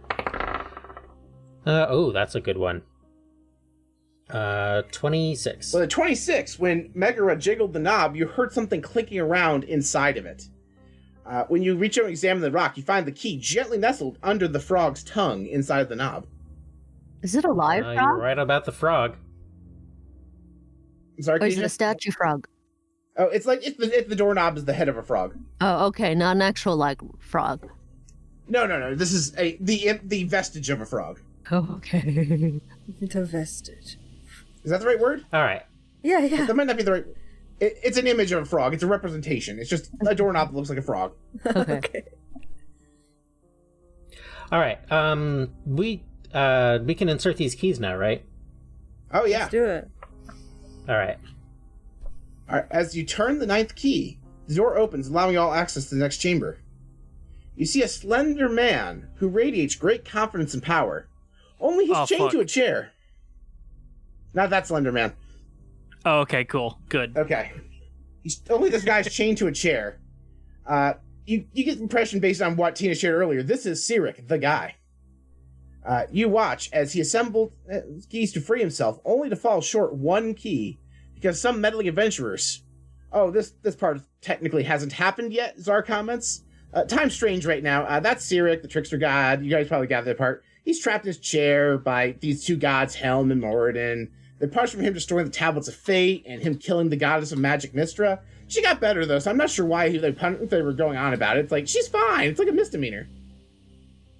Oh, that's a good one. 26. Well, at 26, when Megara jiggled the knob, you heard something clinking around inside of it. When you reach out and examine the rock, you find the key gently nestled under the frog's tongue inside the knob. Is it a live frog? You're right about the frog. I'm sorry, Or is it a statue frog? Oh, it's like if the doorknob is the head of a frog. Oh, okay, not an actual, like, frog. No. This is the vestige of a frog. Oh, okay. The vestige. Is that the right word? All right. Yeah. That might not be the right. It's an image of a frog. It's a representation. It's just a doorknob that looks like a frog. Okay. All right. We can insert these keys now, right? Oh yeah. Let's do it. All right. All right. As you turn the 9th key, the door opens, allowing you all access to the next chamber. You see a slender man who radiates great confidence and power. Only he's chained to a chair. Not that slender man. Oh, okay, cool. Good. Okay. This guy's chained to a chair. You get the impression based on what Tina shared earlier. This is Cyric, the guy. You watch as he assembled keys to free himself, only to fall short 1 key, because some meddling adventurers... Oh, this part technically hasn't happened yet, Czar comments. Time's strange right now. That's Cyric, the trickster god. You guys probably got that part. He's trapped in his chair by these 2 gods, Helm and Moradin. They're punished from him destroying the Tablets of Fate and him killing the goddess of magic Mystra. She got better, though, so I'm not sure why they were going on about it. It's like, she's fine. It's like a misdemeanor.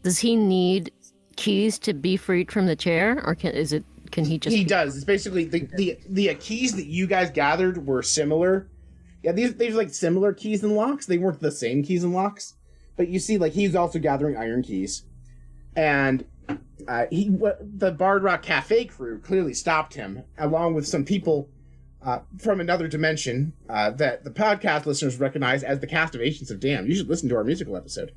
Does he need keys to be freed from the chair, or can he just... He does. It's basically, the keys that you guys gathered were similar Yeah, these are like similar keys and locks. They weren't the same keys and locks, but you see, like he's also gathering iron keys, and the Bard Rock Cafe crew clearly stopped him, along with some people from another dimension that the podcast listeners recognize as the cast of Ancients of Damned. You should listen to our musical episode.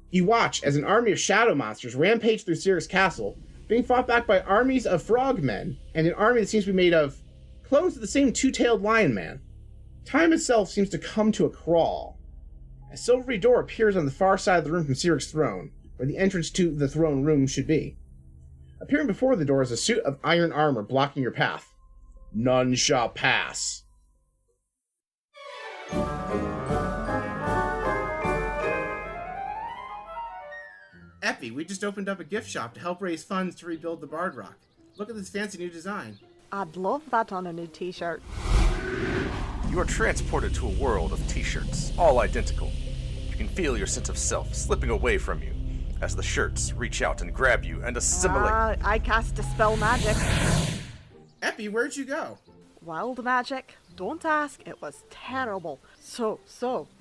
You watch as an army of shadow monsters rampage through Sirius Castle, being fought back by armies of frogmen and an army that seems to be made of clones of the same two-tailed lion man. Time itself seems to come to a crawl. A silvery door appears on the far side of the room from Siric's throne, where the entrance to the throne room should be. Appearing before the door is a suit of iron armor blocking your path. None shall pass. Epi, we just opened up a gift shop to help raise funds to rebuild the Bard Rock. Look at this fancy new design. I'd love that on a new t-shirt. You are transported to a world of t-shirts, all identical. You can feel your sense of self slipping away from you as the shirts reach out and grab you and assimilate. I cast Dispel Magic. Epi, where'd you go? Wild magic. Don't ask, it was terrible. So,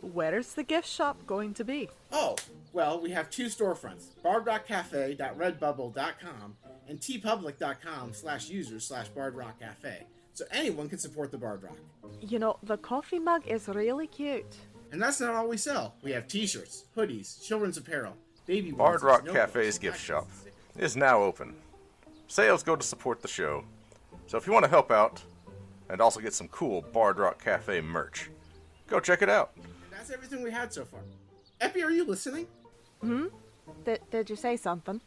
where's the gift shop going to be? Oh, well, we have two storefronts, bardrockcafe.redbubble.com and tpublic.com/users/bardrockcafe, so anyone can support the Bard Rock. You know, the coffee mug is really cute. And that's not all we sell. We have t-shirts, hoodies, children's apparel, baby Bard onesies, Rock notebooks, Cafe's gift shop is now open. Sales go to support the show, so if you want to help out and also get some cool Bard Rock Cafe merch, go check it out. And that's everything we had so far. Epi, are you listening? Did you say something?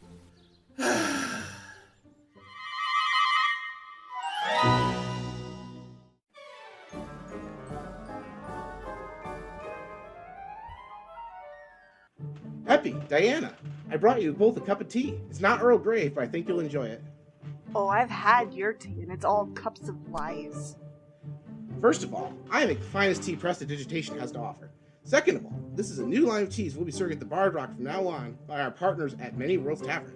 Epi, Diana, I brought you both a cup of tea. It's not Earl Grey, but I think you'll enjoy it. Oh, I've had your tea, and it's all cups of lies. First of all, I make the finest tea prestidigitation has to offer. Second of all, this is a new line of teas we'll be serving at the Bard Rock from now on by our partners at Many Worlds Tavern.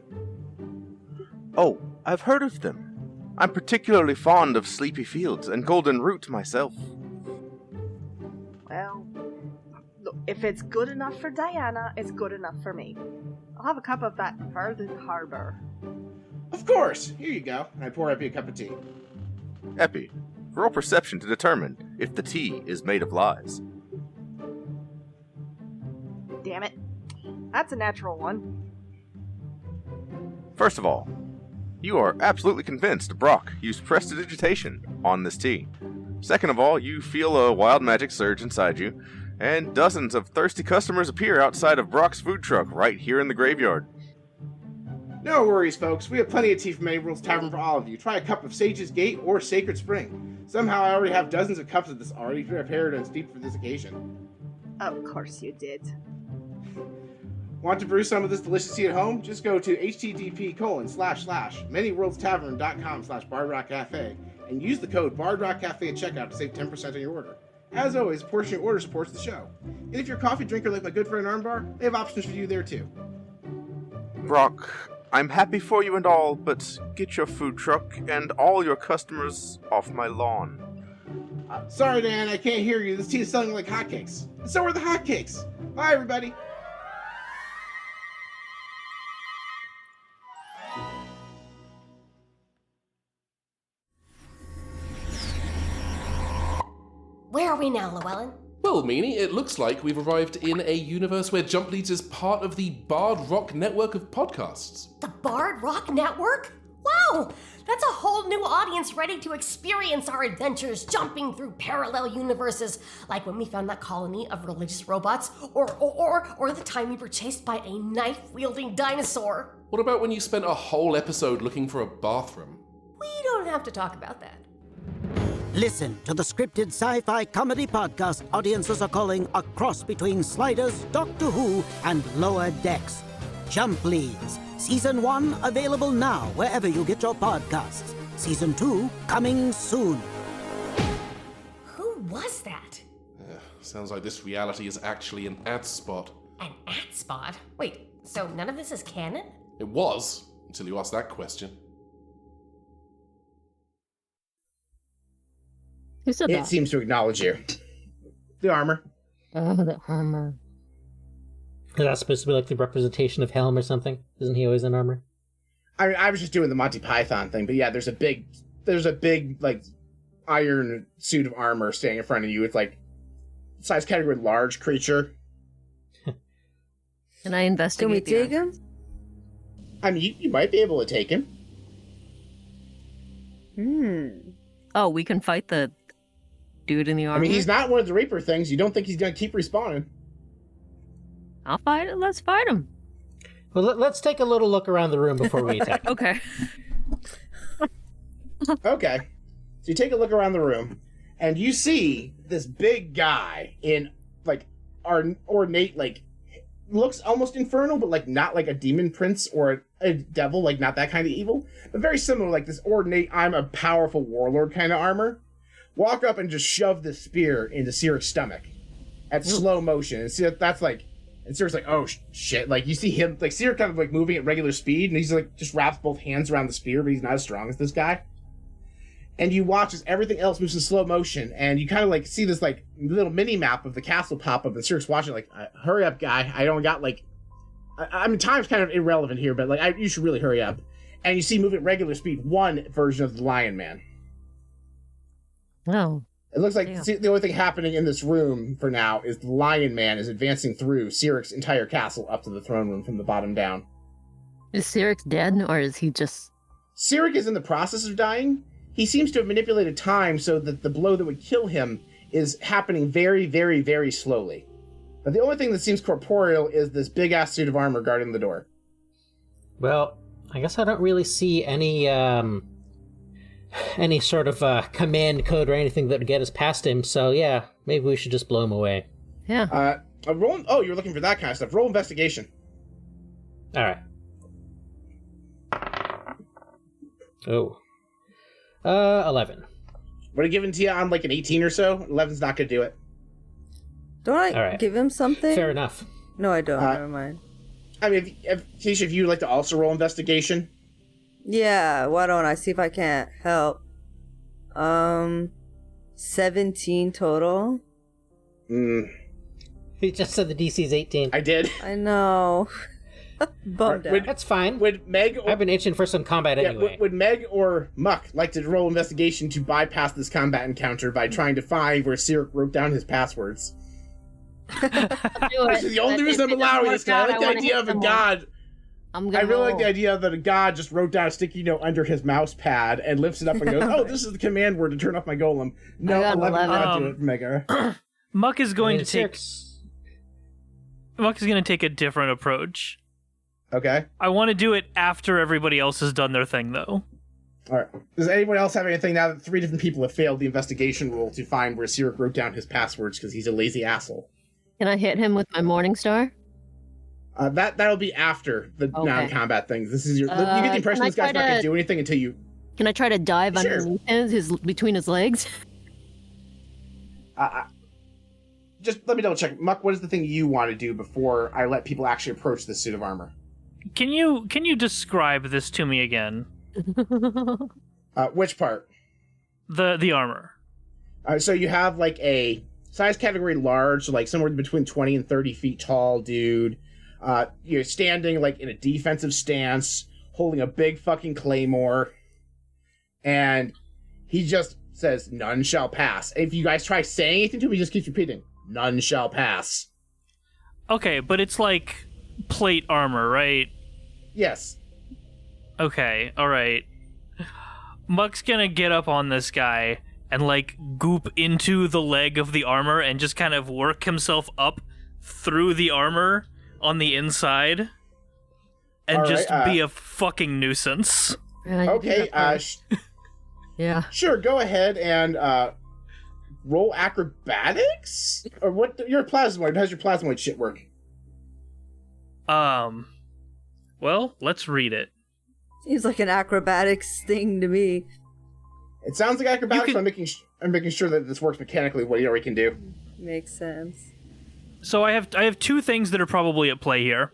Oh, I've heard of them. I'm particularly fond of Sleepy Fields and Golden Root myself. Well, look, if it's good enough for Diana, it's good enough for me. I'll have a cup of that Harden Harbor. Of course! Here you go. I pour Epi a cup of tea. Epi, roll perception to determine if the tea is made of lies. Damn it. That's a natural one. First of all, you are absolutely convinced Brock used prestidigitation on this tea. Second of all, you feel a wild magic surge inside you, and dozens of thirsty customers appear outside of Brock's food truck right here in the graveyard. No worries, folks. We have plenty of tea from Many Worlds Tavern for all of you. Try a cup of Sage's Gate or Sacred Spring. Somehow I already have dozens of cups of this already prepared and steeped for this occasion. Of course you did. Want to brew some of this delicious tea at home? Just go to http://manyworldstavern.com/bardrockcafe and use the code BardrockCafe at checkout to save 10% on your order. As always, a portion of your order supports the show. And if you're a coffee drinker like my good friend Armbar, they have options for you there too. Brock, I'm happy for you and all, but get your food truck and all your customers off my lawn. Sorry, Dan, I can't hear you. This tea is selling like hotcakes. And so are the hotcakes. Bye, everybody. Where are we now, Llewellyn? Well, Meanie, it looks like we've arrived in a universe where Jump Leads is part of the Bard Rock network of podcasts. The Bard Rock Network? Wow! That's a whole new audience ready to experience our adventures jumping through parallel universes, like when we found that colony of religious robots, or the time we were chased by a knife-wielding dinosaur. What about when you spent a whole episode looking for a bathroom? We don't have to talk about that. Listen to the scripted sci-fi comedy podcast audiences are calling a cross between Sliders, Doctor Who, and Lower Decks. Jump Leads. Season 1 available now wherever you get your podcasts. Season 2 coming soon. Who was that? Sounds like this reality is actually an ad spot. An ad spot? Wait, so none of this is canon? It was, until you asked that question. Who said It that? seems to acknowledge you. The armor. Oh, the armor. Is that supposed to be like the representation of Helm or something? Isn't he always in armor? I mean, I was just doing the Monty Python thing, but yeah, there's a big like iron suit of armor standing in front of you. It's like size category large creature. Can I investigate? Can we the take him? I mean, you might be able to take him. Oh, we can fight the dude in the armor? I mean, he's not one of the Reaper things. You don't think he's gonna keep respawning? I'll fight it. Let's fight him. Well, let's take a little look around the room before we attack. Okay. Okay. So you take a look around the room, and you see this big guy in, like, ornate, like, looks almost infernal, but, like, not like a demon prince or a devil, like, not that kind of evil, but very similar, like, this ornate, I'm a powerful warlord kind of armor. Walk up and just shove this spear into Cyric's stomach at slow motion. And see, that's, like, and Cyric's like, oh, shit. Like, you see him, like, Cyric kind of, like, moving at regular speed, and he's, like, just wraps both hands around the spear, but he's not as strong as this guy. And you watch as everything else moves in slow motion, and you kind of, like, see this, like, little mini-map of the castle pop up, and Cyric's watching, like, hurry up, guy. I don't got, like... I mean, time's kind of irrelevant here, but, like, you should really hurry up. And you see, moving at regular speed, one version of the Lion Man. Oh. It looks like the only thing happening in this room for now is the Lion Man is advancing through Cyric's entire castle up to the throne room from the bottom down. Is Cyrix dead, or is he just... Cyric is in the process of dying. He seems to have manipulated time so that the blow that would kill him is happening very, very, very slowly. But the only thing that seems corporeal is this big-ass suit of armor guarding the door. Well, I guess I don't really see any sort of command code or anything that would get us past him, so yeah, maybe we should just blow him away. Yeah. Oh, you're looking for that kind of stuff. Roll investigation. Alright. Oh. 11. Would have given to you on like an 18 or so. 11's not going to do it. Don't I Alright. give him something? Fair enough. No, I don't. Never mind. I mean, Tisha, if you'd like to also roll investigation. Yeah, why don't I see if I can't help? 17 total. He just said the DC is 18. I did. I know. Bummed out. That's fine. Would Meg or... I've been itching for some combat anyway. Would Meg or Muck like to roll investigation to bypass this combat encounter by trying to find where Cyric wrote down his passwords? This is the only reason I'm allowing this, because I like the idea of a god. I really like the idea that a god just wrote down a sticky note under his mouse pad and lifts it up and goes, oh, this is the command word to turn off my golem. No, 11 not do it, Mega. Muck is going to take... Muck is going to take a different approach. Okay. I want to do it after everybody else has done their thing, though. Alright. Does anyone else have anything now that 3 different people have failed the investigation rule to find where Cyric wrote down his passwords because he's a lazy asshole? Can I hit him with my Morning Star? That'll be after the non-combat things. This is your. You get the impression this guy's not going to do anything until you. Can I try to dive underneath between his legs? Just let me double check. Muck, what is the thing you want to do before I let people actually approach this suit of armor? Can you describe this to me again? Which part? The armor. So you have like a size category large, so like somewhere between 20 and 30 feet tall dude. You're standing like in a defensive stance, holding a big fucking claymore, and he just says, "None shall pass." If you guys try saying anything to him, he just keeps repeating, "None shall pass." Okay, but it's like plate armor, right? Yes. Okay, alright. Muck's gonna get up on this guy and like goop into the leg of the armor and just kind of work himself up through the armor on the inside and just be a fucking nuisance. Okay, yeah. Sure, go ahead and roll acrobatics? Or what? You're a plasmoid. How does your plasmoid shit work? Well, let's read it. Seems like an acrobatics thing to me. It sounds like acrobatics, but I'm making sure that this works mechanically, what he can do. Makes sense. So I have 2 things that are probably at play here.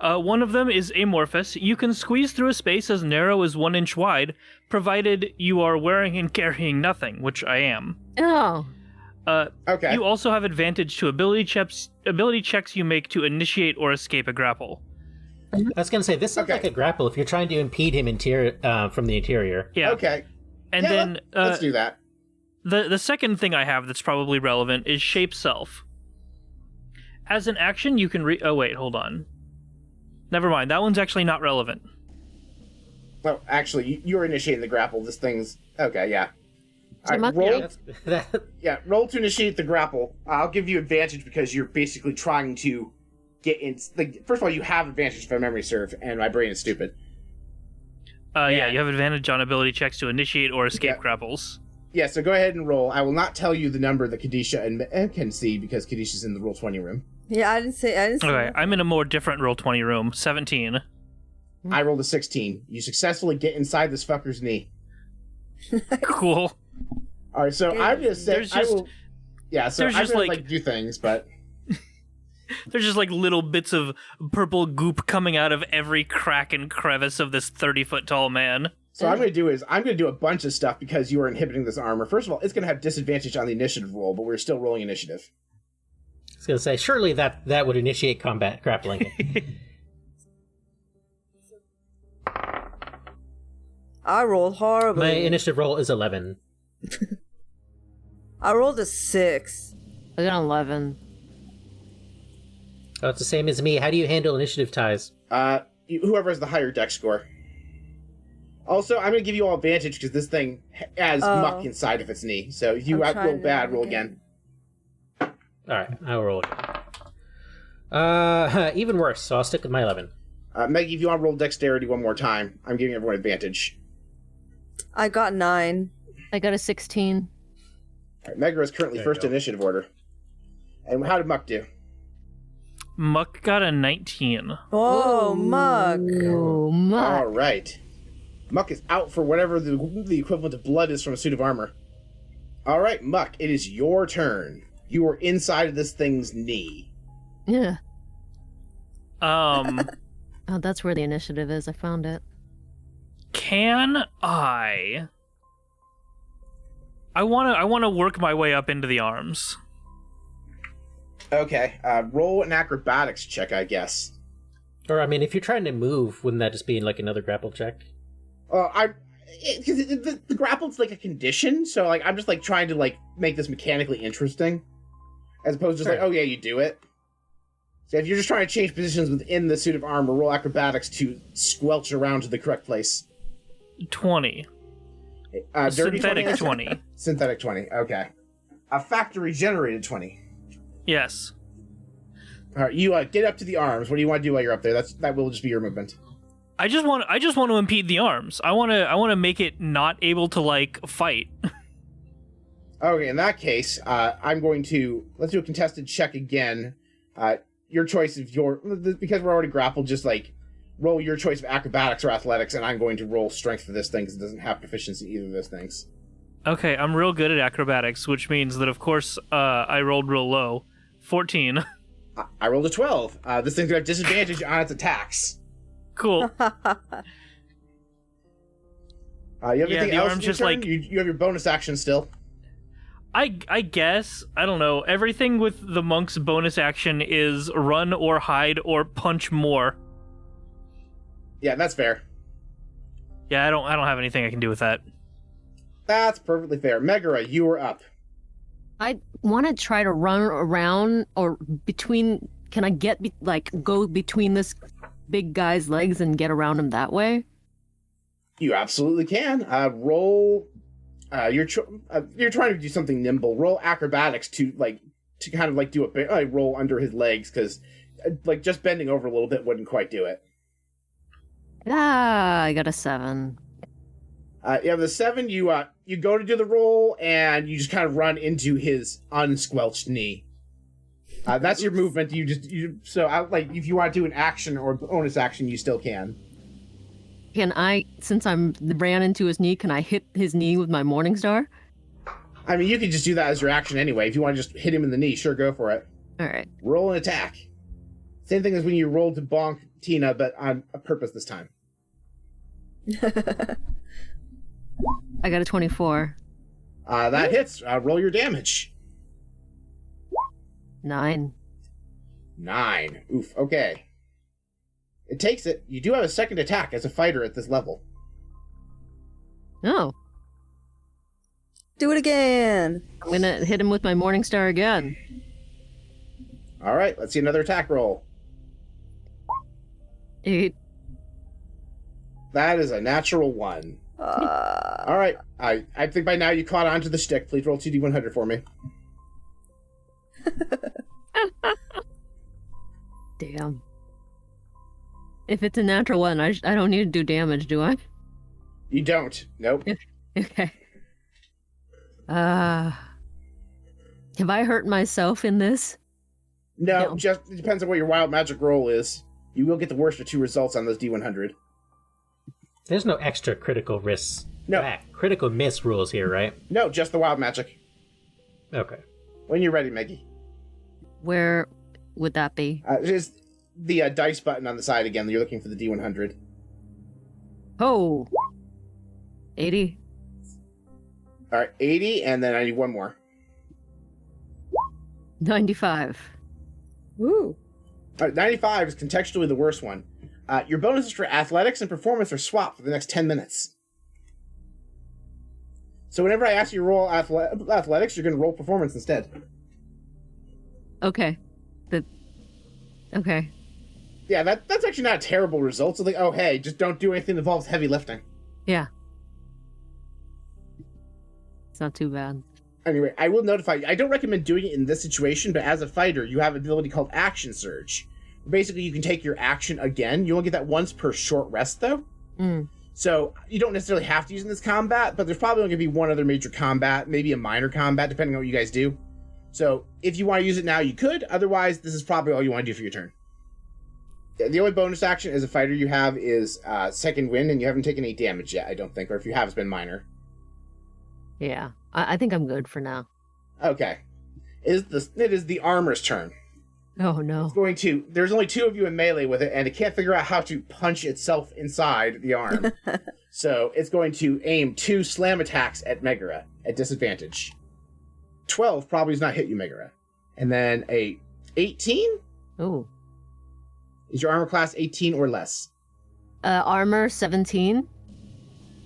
One of them is amorphous. You can squeeze through a space as narrow as 1 inch wide, provided you are wearing and carrying nothing, which I am. Oh. Okay. You also have advantage to ability checks you make to initiate or escape a grapple. I was going to say, this is like a grapple if you're trying to impede him from the interior. Yeah. Okay. And then let's do that. The second thing I have that's probably relevant is Shape Self. As an action, you can oh wait, hold on. Never mind, that one's actually not relevant. Oh, actually, you're initiating the grapple. This thing's... Okay, yeah. So roll... Yeah, roll to initiate the grapple. I'll give you advantage because you're basically trying to get in... Like, first of all, you have advantage if my memory serves, and my brain is stupid. Yeah, you have advantage on ability checks to initiate or escape grapples. Yeah, so go ahead and roll. I will not tell you the number that Kadisha and can see because Kadisha's in the Roll20 room. Yeah, I didn't say. Okay, I'm in a more different Roll20 room. 17. I rolled a 16. You successfully get inside this fucker's knee. Cool. All right, so I'm just saying. Yeah, so I'm gonna like do things, but there's just like little bits of purple goop coming out of every crack and crevice of this 30-foot tall man. So what I'm going to do a bunch of stuff because you are inhibiting this armor. First of all, it's going to have disadvantage on the initiative roll, but we're still rolling initiative. I was going to say, surely that would initiate combat grappling. I rolled horribly. My initiative roll is 11. I rolled a 6. I got 11. Oh, it's the same as me. How do you handle initiative ties? Whoever has the higher dex score. Also, I'm going to give you all advantage because this thing has muck inside of its knee. So if you roll bad, roll again. Alright, I will roll again. Even worse, so I'll stick with my 11. Maggie, if you want to roll dexterity one more time, I'm giving everyone advantage. I got 9. I got a 16. Alright, Megra is currently first initiative order. And how did Muck do? Muck got a 19. Oh, Muck. Oh, Muck. All right. Muck is out for whatever the equivalent of blood is from a suit of armor. All right, Muck, it is your turn. You are inside of this thing's knee. Yeah. Oh, that's where the initiative is. I found it. Can I want to work my way up into the arms. Okay, roll an acrobatics check, I guess. Or, I mean, if you're trying to move, wouldn't that just be like another grapple check? The grapple's like a condition, so like I'm just like trying to like make this mechanically interesting, as opposed to just like, oh yeah, you do it. So if you're just trying to change positions within the suit of armor, roll acrobatics to squelch around to the correct place. 20. Synthetic 20. Synthetic 20. Okay. A factory generated 20. Yes. All right, you get up to the arms. What do you want to do while you're up there? That will just be your movement. I just want to impede the arms. I want to make it not able to like fight. Okay, in that case, I'm going to let's do a contested check again. Your choice of because we're already grappled. Just like roll your choice of acrobatics or athletics, and I'm going to roll strength for this thing because it doesn't have proficiency in either of those things. Okay, I'm real good at acrobatics, which means that of course I rolled real low, 14. I rolled a 12. This thing's gonna have disadvantage on its attacks. Cool. You have anything the else? arm's In your just turn? like you have your bonus action still. I guess, I don't know. Everything with the monk's bonus action is run or hide or punch more. Yeah, that's fair. Yeah, I don't have anything I can do with that. That's perfectly fair. Megara, you are up. I want to try to run around or between. Can I go between this big guy's legs and get around him that way? You absolutely can. Roll. You're trying to do something nimble. Roll acrobatics to kind of like do a roll under his legs because like just bending over a little bit wouldn't quite do it. I got a 7. You have the 7. You go to do the roll and you just kind of run into his unsquelched knee. That's your movement. If you want to do an action or bonus action, you still can. Can I, since I ran into his knee, can I hit his knee with my Morningstar? I mean, you can just do that as your action anyway. If you want to just hit him in the knee, sure, go for it. All right. Roll an attack. Same thing as when you rolled to bonk Tina, but on purpose this time. I got a 24. That hits. Roll your damage. 9. 9. Oof, okay. It takes it. You do have a second attack as a fighter at this level. Oh. Do it again. I'm gonna hit him with my Morning Star again. All right, let's see another attack roll. 8. That is a natural 1. All right, I think by now you caught on to the shtick. Please roll 2d100 for me. Damn. If it's a natural 1, I don't need to do damage, do I? You don't. Nope. Okay. Have I hurt myself in this? No, just it depends on what your wild magic roll is. You will get the worst of 2 results on those D100. There's no extra critical risks. No. Critical miss rules here, right? No, just the wild magic. Okay. When you're ready, Maggie. Where would that be? Just the dice button on the side again. You're looking for the D100. Oh. 80. All right, 80, and then I need one more. 95. Woo. All right, 95 is contextually the worst one. Your bonuses for athletics and performance are swapped for the next 10 minutes. So whenever I ask you to roll athletics, you're going to roll performance instead. Okay. Okay. Yeah, that's actually not a terrible result. So like, oh hey, just don't do anything that involves heavy lifting. Yeah. It's not too bad. Anyway, I will notify you. I don't recommend doing it in this situation, but as a fighter, you have an ability called Action Surge. Basically, you can take your action again. You only get that once per short rest, though. So you don't necessarily have to use it in this combat, but there's probably only going to be one other major combat, maybe a minor combat, depending on what you guys do. So if you want to use it now, you could. Otherwise, this is probably all you want to do for your turn. The only bonus action as a fighter you have is Second Wind, and you haven't taken any damage yet, I don't think. Or if you have, it's been minor. Yeah. I think I'm good for now. Okay. It is the armor's turn. Oh, no. There's only 2 of you in melee with it, and it can't figure out how to punch itself inside the arm. So it's going to aim 2 slam attacks at Megara at disadvantage. 12 probably does not hit you, Megara. And then a 18? Ooh. Is your armor class 18 or less? Armor 17.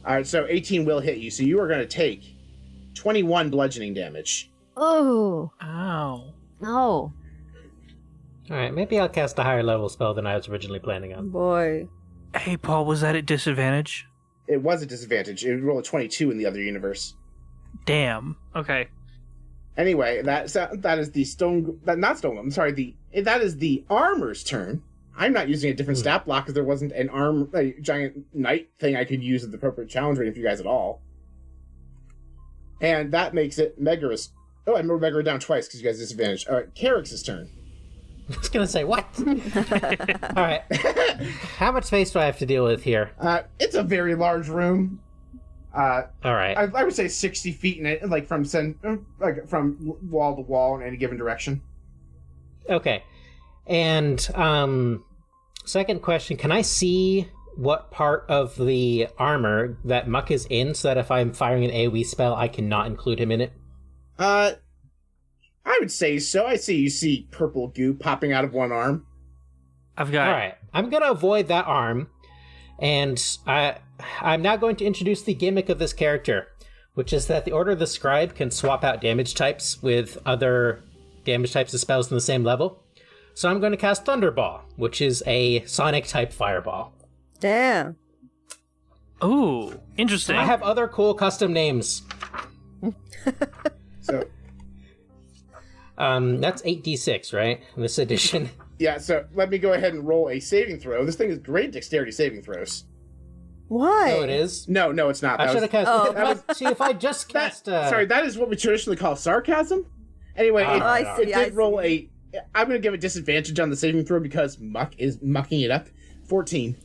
All right, so 18 will hit you. So you are going to take 21 bludgeoning damage. Oh. Ow. No. Alright, maybe I'll cast a higher level spell than I was originally planning on. Boy. Hey, Paul, was that at disadvantage? It was a disadvantage. It would roll a 22 in the other universe. Damn. Okay. Anyway, that is the stone... Not stone... I'm sorry, that is the armor's turn. I'm not using a different stat block because there wasn't a giant knight thing I could use at the appropriate challenge rating for you guys at all. And that makes it Megara's... Oh, I moved Megara down twice because you guys disadvantaged. All right, Carex's turn. I was gonna say, what? Alright. How much space do I have to deal with here? It's a very large room. Alright. I would say 60 feet in it, like from wall to wall in any given direction. Okay. And, second question, can I see what part of the armor that Muck is in so that if I'm firing an AoE spell, I cannot include him in it? I would say so. You see purple goo popping out of one arm. Alright, I'm gonna avoid that arm, and I'm now going to introduce the gimmick of this character, which is that the Order of the Scribe can swap out damage types with other damage types of spells in the same level. So I'm going to cast Thunderball, which is a Sonic-type fireball. Damn. Ooh, interesting. I have other cool custom names. So... that's 8d6, right? In this edition. Yeah, so let me go ahead and roll a saving throw. This thing is great dexterity saving throws. Why? No, it is. No, it's not. I should have cast... See, if I just cast... Sorry, that is what we traditionally call sarcasm. Anyway, it did roll a... I'm going to give it disadvantage on the saving throw because Muck is mucking it up. 14.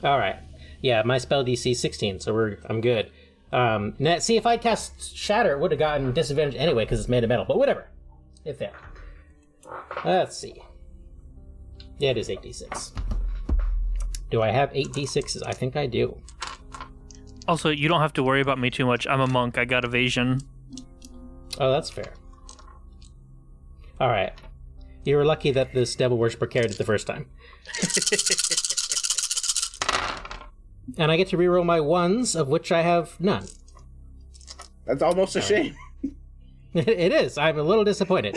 Alright. Yeah, my spell DC is 16, so I'm good. Now, see, if I cast Shatter, it would have gotten disadvantage anyway because it's made of metal, but whatever. It failed. Let's see. Yeah, it is 8d6. Do I have 8d6s? I think I do. Also, you don't have to worry about me too much. I'm a monk. I got evasion. Oh, that's fair. Alright. You were lucky that this devil worshipper carried it the first time. And I get to reroll my ones, of which I have none. That's almost a shame. It is. I'm a little disappointed.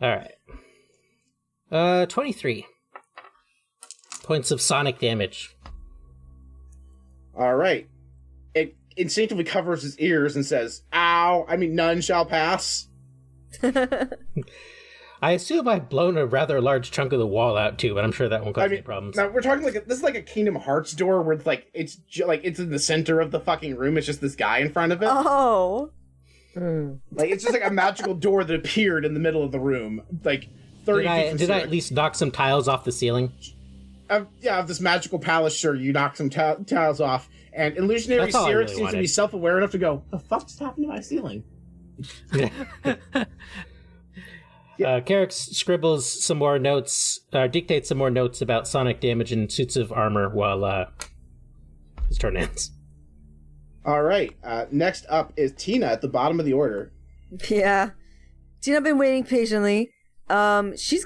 Alright. 23 points of sonic damage. All right. It instinctively covers his ears and says, "Ow, I mean, none shall pass." I assume I've blown a rather large chunk of the wall out too, but I'm sure that won't cause any problems. Now we're talking this is like a Kingdom Hearts door where it's it's in the center of the fucking room. It's just this guy in front of it. Oh. Like it's just like a magical door that appeared in the middle of the room, like 30 feet from Did I Cyrix. at least knock some tiles off the ceiling? Of this magical palace, sure, you knock some tiles off, and illusionary That's all I Cyrix really seems to wanted. be self-aware enough to go, "The fuck just happened to my ceiling?" Carex scribbles some more notes, dictates some more notes about sonic damage and suits of armor while his turn ends. All right. Next up is Tina at the bottom of the order. Yeah. Tina been waiting patiently. She's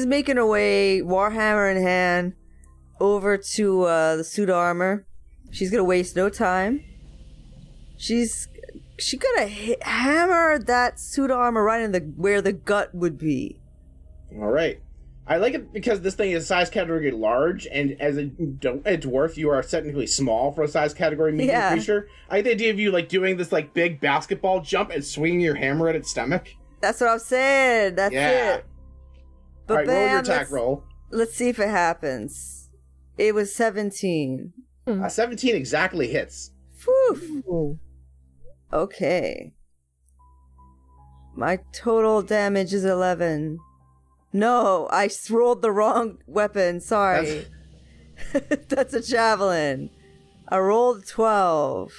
making her way, Warhammer in hand, over to the suit armor. She's gonna waste no time. She's gonna hammer that suit armor right in where the gut would be. All right. I like it because this thing is size category large, and as a dwarf, you are technically small for a size category medium creature. I like the idea of you doing this big basketball jump and swinging your hammer at its stomach. That's what I'm saying. That's it. But all right, roll your bam, attack roll. Let's see if it happens. It was 17. 17 exactly hits. Whew. Okay. My total damage is 11. No, I rolled the wrong weapon. Sorry. That's a javelin. I rolled 12.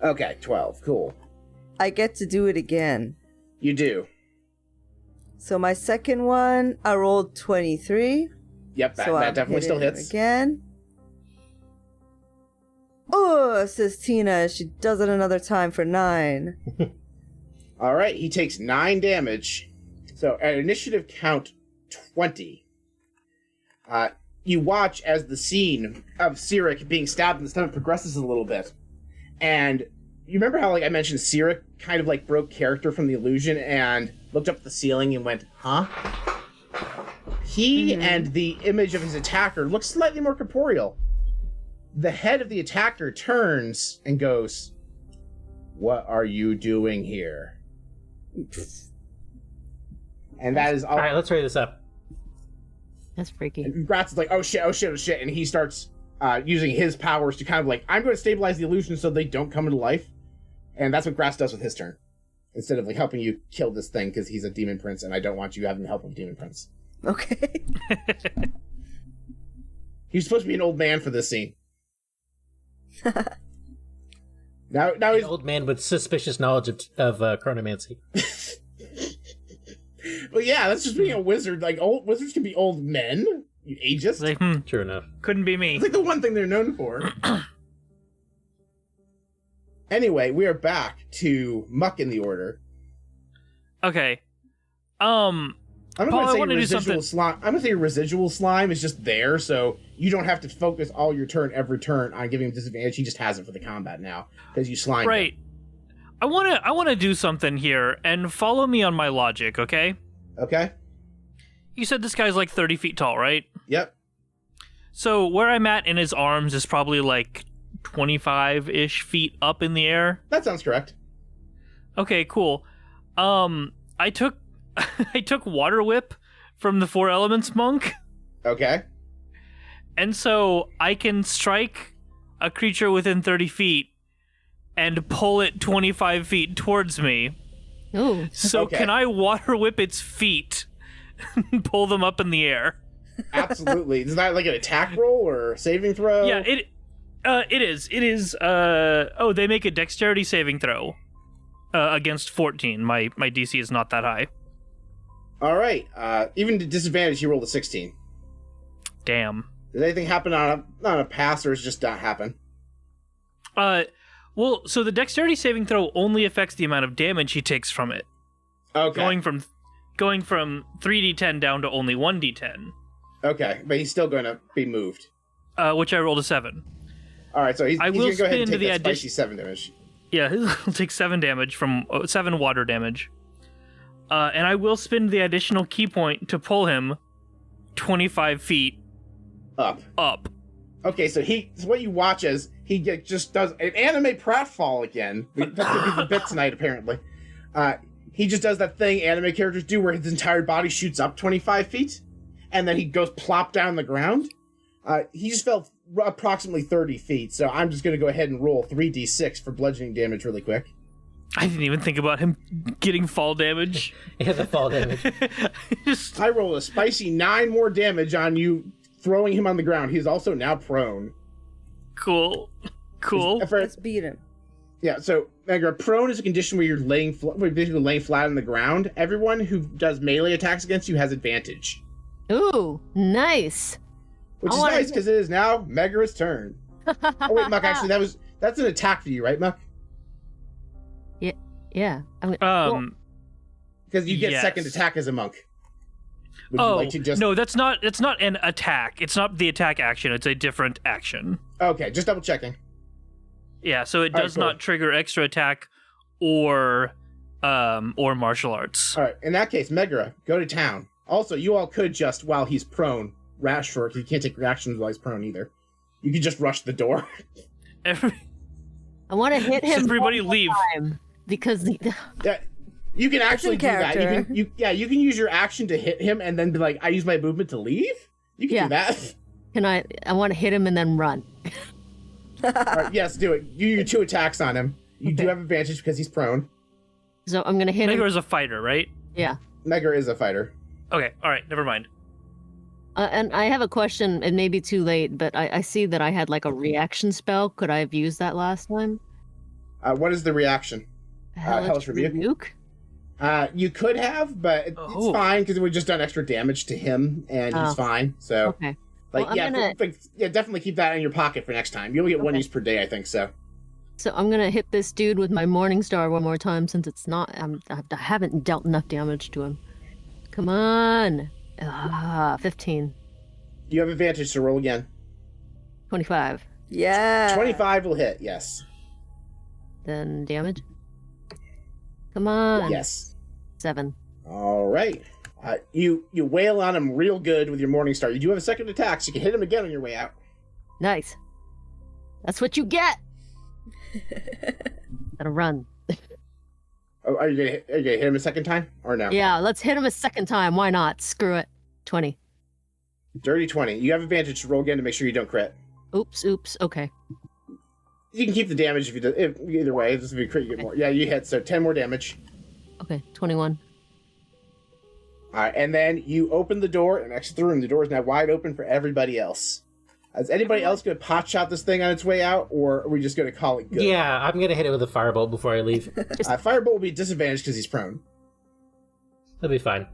Okay, 12. Cool. I get to do it again. You do. So my second one, I rolled 23. Yep, that definitely still hits. Again. Oh, says Tina. She does it another time for 9. All right, he takes 9 damage. So at initiative count 20, you watch as the scene of Cyrix being stabbed in the stomach progresses a little bit. And you remember how I mentioned Cyrix kind of broke character from the illusion and looked up at the ceiling and went, huh? He and the image of his attacker look slightly more corporeal. The head of the attacker turns and goes, "What are you doing here?" And that is all. All right, let's hurry this up. That's freaky. And Gratz is like, "Oh shit, oh shit, oh shit," and he starts using his powers to kind of I'm going to stabilize the illusion so they don't come into life. And that's what Gratz does with his turn. Instead of helping you kill this thing because he's a demon prince and I don't want you having the help of a demon prince. Okay. He's supposed to be an old man for this scene. now he's an old man with suspicious knowledge of chronomancy. But yeah, that's just being a wizard. Old wizards can be old men. You ageist. True enough. Couldn't be me. It's the one thing they're known for. Anyway, we are back to Muck in the order. Okay. I'm Paul, going I to wanna say do residual something- slime. I'm going to say residual slime is just there, so you don't have to focus all your turn every turn on giving him disadvantage. He just has it for the combat now because you slime. Right. I wanna do something here, and follow me on my logic, okay? Okay. You said this guy's 30 feet tall, right? Yep. So where I'm at in his arms is probably 25-ish feet up in the air. That sounds correct. Okay, cool. I took I took Water Whip from the Four Elements monk. Okay. And so I can strike a creature within 30 feet and pull it 25 feet towards me. Ooh. So Okay. can I Water Whip its feet and pull them up in the air? Absolutely. Is that an attack roll or saving throw? Yeah, it is. It is. They make a dexterity saving throw against 14. My DC is not that high. All right. Even to disadvantage, you rolled a 16. Damn. Does anything happen on a pass, or does it just not happen? Well, so the dexterity saving throw only affects the amount of damage he takes from it. Okay. Going from 3d10 down to only 1d10. Okay, but he's still going to be moved. Which I rolled a 7. All right, so he's going to go ahead and take that spicy 7 damage. Yeah, he'll take 7 damage from 7 water damage. And I will spend the additional key point to pull him 25 feet up. Okay, so what you watch as he just does an anime pratfall again. That's going to be the bit tonight, apparently. He just does that thing anime characters do where his entire body shoots up 25 feet, and then he goes plop down the ground. He just fell approximately 30 feet, so I'm just going to go ahead and roll 3d6 for bludgeoning damage really quick. I didn't even think about him getting fall damage. Yeah, the fall damage. I rolled a spicy 9 more damage on you, throwing him on the ground. He's also now prone. Cool. Let's beat him. Yeah, so Megra, prone is a condition where you're basically laying flat on the ground. Everyone who does melee attacks against you has advantage. Ooh, nice. Which is nice because it is now Megra's turn. Oh wait, Muck, actually that's an attack for you, right, Muck? Yeah. Because you get second attack as a monk. Would you like to just... No, it's not an attack. It's not the attack action. It's a different action. Okay, just double checking. Yeah, so it does not trigger extra attack or martial arts. All right, in that case, Megra, go to town. Also, you all could just, while he's prone, rash for it, because you can't take reactions while he's prone either. You could just rush the door. I want to hit him. Everybody leave. Because you can actually do that. You can use your action to hit him and then be like, I use my movement to leave? You can do that. Can I want to hit him and then run. All right, yes, do it. You your 2 attacks on him. You do have advantage because he's prone. So I'm going to hit him. Megra is a fighter, right? Yeah. Megra is a fighter. Okay, all right, never mind. And I have a question. It may be too late, but I see that I had like a reaction spell. Could I have used that last time? What is the reaction? Hellish Rebuke? You could have, but it's fine because we've just done extra damage to him, and he's fine. So, okay. Definitely keep that in your pocket for next time. You'll get 1 use per day, I think. So I'm gonna hit this dude with my Morning Star one more time since it's not. I haven't dealt enough damage to him. Come on, 15. You have advantage to roll again. 25. Yeah. 25 will hit. Yes. Then damage. Come on. Yes. 7. All right. You wail on him real good with your Morning Star. You do have a second attack, so you can hit him again on your way out. Nice. That's what you get. Gotta run. Are you gonna hit him a second time or no? Yeah, let's hit him a second time. Why not? Screw it. 20. Dirty 20. You have advantage to roll again to make sure you don't crit. Oops. Okay. You can keep the damage either way. Just if you crit, you get more. Yeah, you hit. So 10 more damage. Okay, 21. All right, and then you open the door and exit the room. The door is now wide open for everybody else. Is anybody else going to pot shot this thing on its way out, or are we just going to call it good? Yeah, I'm going to hit it with a firebolt before I leave. Firebolt will be disadvantaged because he's prone. That'll be fine.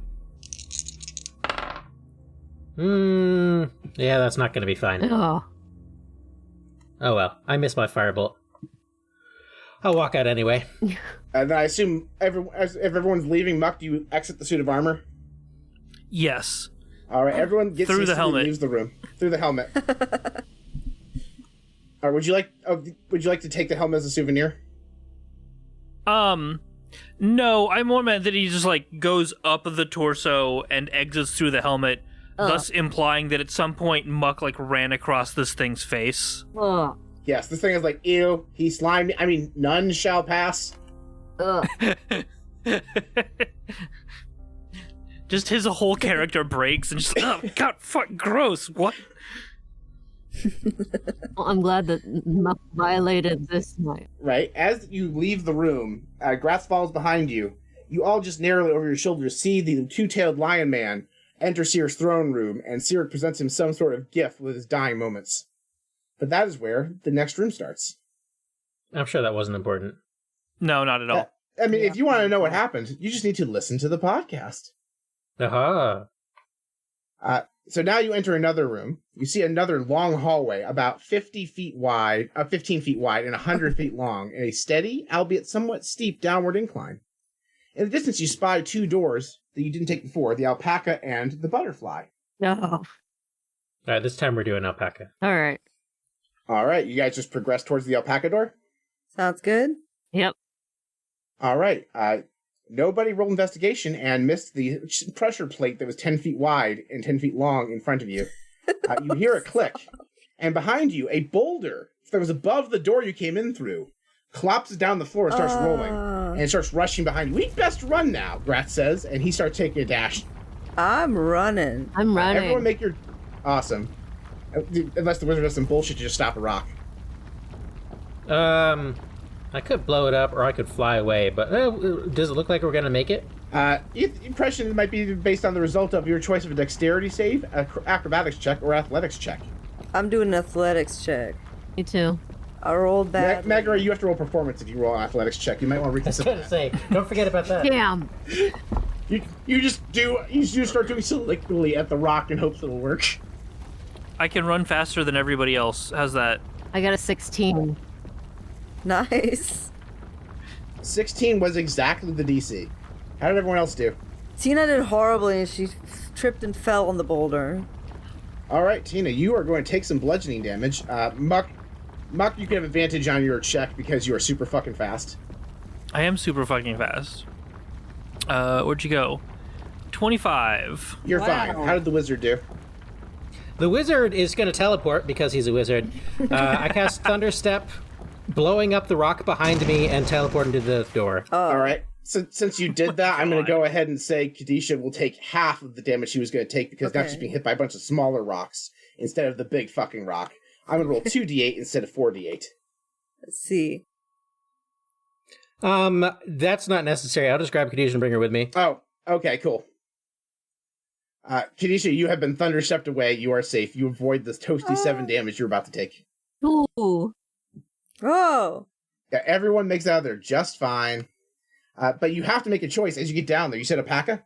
Yeah, that's not going to be fine. Oh well, I missed my firebolt. I'll walk out anyway. And then I assume if everyone's leaving, Muck, do you exit the suit of armor? Yes. All right, everyone gets through the helmet. Leaves the room through the helmet. All right, would you like to take the helmet as a souvenir? No, I more meant that he just like goes up the torso and exits through the helmet, thus implying that at some point Muck like ran across this thing's face. Yes, this thing is like, ew, he slimed me. I mean, none shall pass. Just his whole character breaks and just, oh, God, fuck, gross, what? Well, I'm glad that Muck violated this night. Right, as you leave the room, Gratz falls behind you. You all just narrowly over your shoulder see the two-tailed lion man enter Seer's throne room, and Seer presents him some sort of gift with his dying moments. But that is where the next room starts. I'm sure that wasn't important. No, not at all. I mean, if you want to know what happened, you just need to listen to the podcast. Aha. So now you enter another room. You see another long hallway, about 15 feet wide, and 100 feet long, in a steady, albeit somewhat steep, downward incline. In the distance, you spy 2 doors that you didn't take before, the alpaca and the butterfly. No. All right, this time we're doing alpaca. All right. All right, you guys just progress towards the alpaca door? Sounds good. Yep. All right. Nobody rolled investigation and missed the pressure plate that was 10 feet wide and 10 feet long in front of you. You hear a click, and behind you, a boulder that was above the door you came in through collapses down the floor and starts rolling, and starts rushing behind you. We'd best run now, Gratz says, and he starts taking a dash. I'm running. I'm running. Everyone make your... Awesome. Unless the wizard does some bullshit to just stop a rock. I could blow it up, or I could fly away, but does it look like we're gonna make it? Impression might be based on the result of your choice of a dexterity save, acrobatics check, or athletics check. I'm doing an athletics check. Me too. I rolled bad. Megara, you have to roll performance if you roll an athletics check. You might want to reconsider. I was gonna say, don't forget about that. Damn. You just start doing selectively at the rock in hopes it'll work. I can run faster than everybody else. How's that? I got a 16. Nice. 16 was exactly the DC. How did everyone else do? Tina did horribly, and she tripped and fell on the boulder. All right, Tina, you are going to take some bludgeoning damage. Muck, you can have advantage on your check because you are super fucking fast. I am super fucking fast. Where'd you go? 25. You're fine. How did the wizard do? The wizard is going to teleport because he's a wizard. I cast Thunderstep, blowing up the rock behind me and teleporting to the door. All right. Since you did that, I'm going to go ahead and say Kadisha will take half of the damage she was going to take because now she's being hit by a bunch of smaller rocks instead of the big fucking rock. I'm going to roll 2d8 instead of 4d8. Let's see. That's not necessary. I'll just grab Kadisha and bring her with me. Oh, okay, cool. Kadisha, you have been thunderstepped away. You are safe. You avoid this toasty 7 damage you're about to take. Ooh. Oh. Yeah, everyone makes it out of there just fine. But you have to make a choice as you get down there. You said alpaca?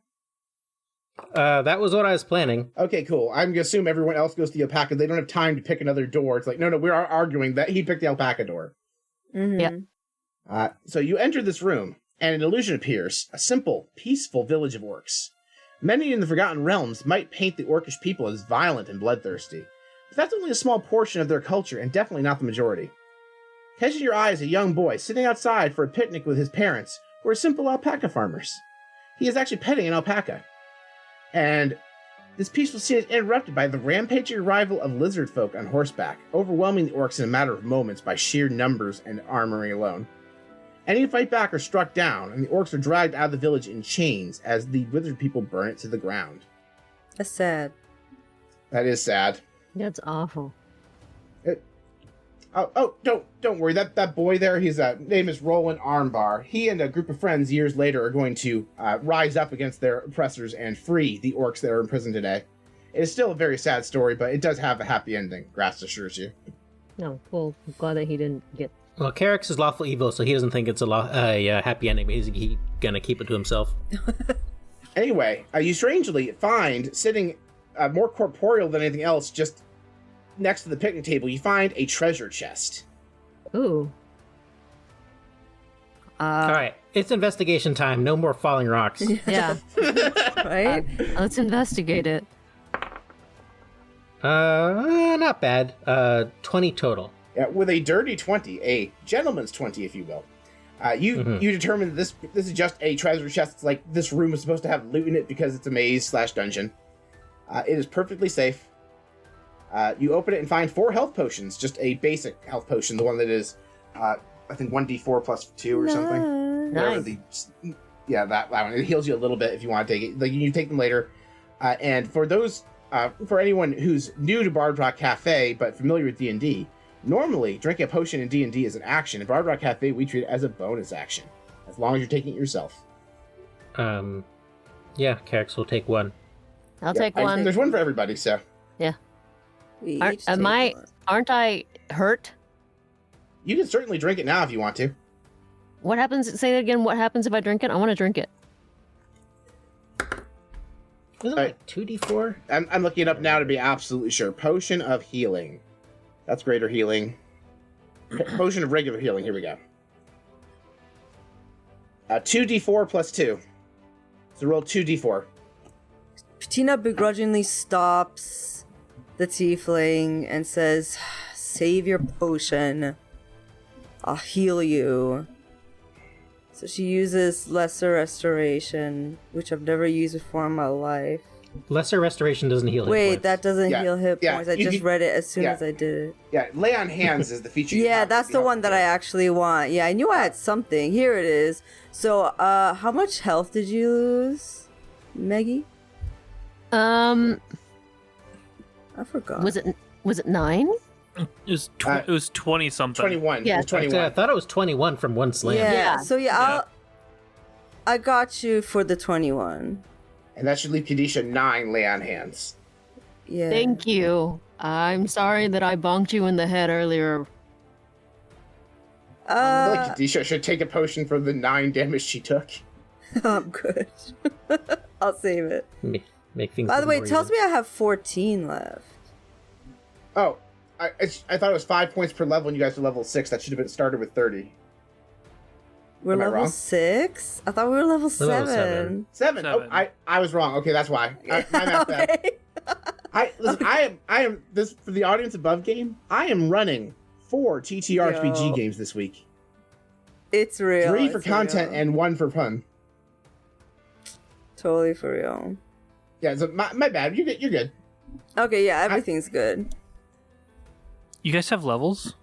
That was what I was planning. Okay, cool. I'm going to assume everyone else goes to the alpaca. They don't have time to pick another door. It's like, no, we are arguing that he picked the alpaca door. Mm-hmm. Yep. So you enter this room, and an illusion appears. A simple, peaceful village of orcs. Many in the Forgotten Realms might paint the orcish people as violent and bloodthirsty. But that's only a small portion of their culture, and definitely not the majority. Catching your eye is a young boy sitting outside for a picnic with his parents, who are simple alpaca farmers. He is actually petting an alpaca. And this peaceful scene is interrupted by the rampaging arrival of lizard folk on horseback, overwhelming the orcs in a matter of moments by sheer numbers and armory alone. Any who fight back are struck down, and the orcs are dragged out of the village in chains as the lizard people burn it to the ground. That's sad. That is sad. That's awful. Don't worry. That boy there, his name is Roland Armbar. He and a group of friends years later are going to rise up against their oppressors and free the orcs that are in prison today. It is still a very sad story, but it does have a happy ending, Grass assures you. No, well, I'm glad that he didn't get... Well, Carex is lawful evil, so he doesn't think it's a happy ending, but he's gonna keep it to himself. Anyway, you strangely find, sitting more corporeal than anything else, just next to the picnic table, you find a treasure chest. Ooh. Alright, it's investigation time. No more falling rocks. Yeah. Right? Let's investigate it. Not bad. 20 total. Yeah, with a dirty 20, a gentleman's 20, if you will. You determine that this is just a treasure chest. It's like this room is supposed to have loot in it because it's a maze/dungeon. It is perfectly safe. You open it and find 4 health potions, just a basic health potion, the one that is, I think 1d4 plus 2 or something. Nice. That one. It heals you a little bit if you want to take it. Like, you take them later. And for those, for anyone who's new to Bard Rock Cafe but familiar with D&D, normally drinking a potion in D&D is an action. In Bard Rock Cafe, we treat it as a bonus action, as long as you're taking it yourself. Yeah, Carex will take one. I'll take one. There's one for everybody, so. Yeah. One. Aren't I hurt? You can certainly drink it now if you want to. What happens? Say that again. What happens if I drink it? I want to drink it. Isn't it like 2d4? I'm looking it up now to be absolutely sure. Potion of healing. That's greater healing. Potion of regular healing. Here we go. 2d4 plus 2. So roll 2d4. Patina begrudgingly stops the tiefling and says, "Save your potion. I'll heal you." So she uses Lesser Restoration, which I've never used before in my life. Lesser Restoration doesn't heal hit Wait, points. that doesn't heal hit points. I just read it as soon as I did it. Yeah, Lay on Hands is the feature. Yeah, that's the one that I actually want. Yeah, I knew I had something. Here it is. So, how much health did you lose, Maggie? I forgot. Was it 9? It was 20 something. 21. Yeah. It was 21. I thought it was 21 from one slam. Yeah. So I got you for the 21. And that should leave Kadisha 9 Lay on Hands. Yeah. Thank you. I'm sorry that I bonked you in the head earlier. I feel like Kadisha should take a potion for the 9 damage she took. I'm good. I'll save it. Make things. By the way, it tells me I have 14 left. Oh, I thought it was 5 points per level and you guys were level 6. That should have been started with 30. We're Am I level wrong? 6? I thought we were level 7. 7. Oh, I was wrong. Okay, that's why. My math bad. Listen, I am this for the audience above game. I am running 4 TTRPG games this week. It's real. 3 for content and 1 for fun. Totally for real. Yeah, so my bad. You're good. Okay, yeah, everything's good. You guys have levels?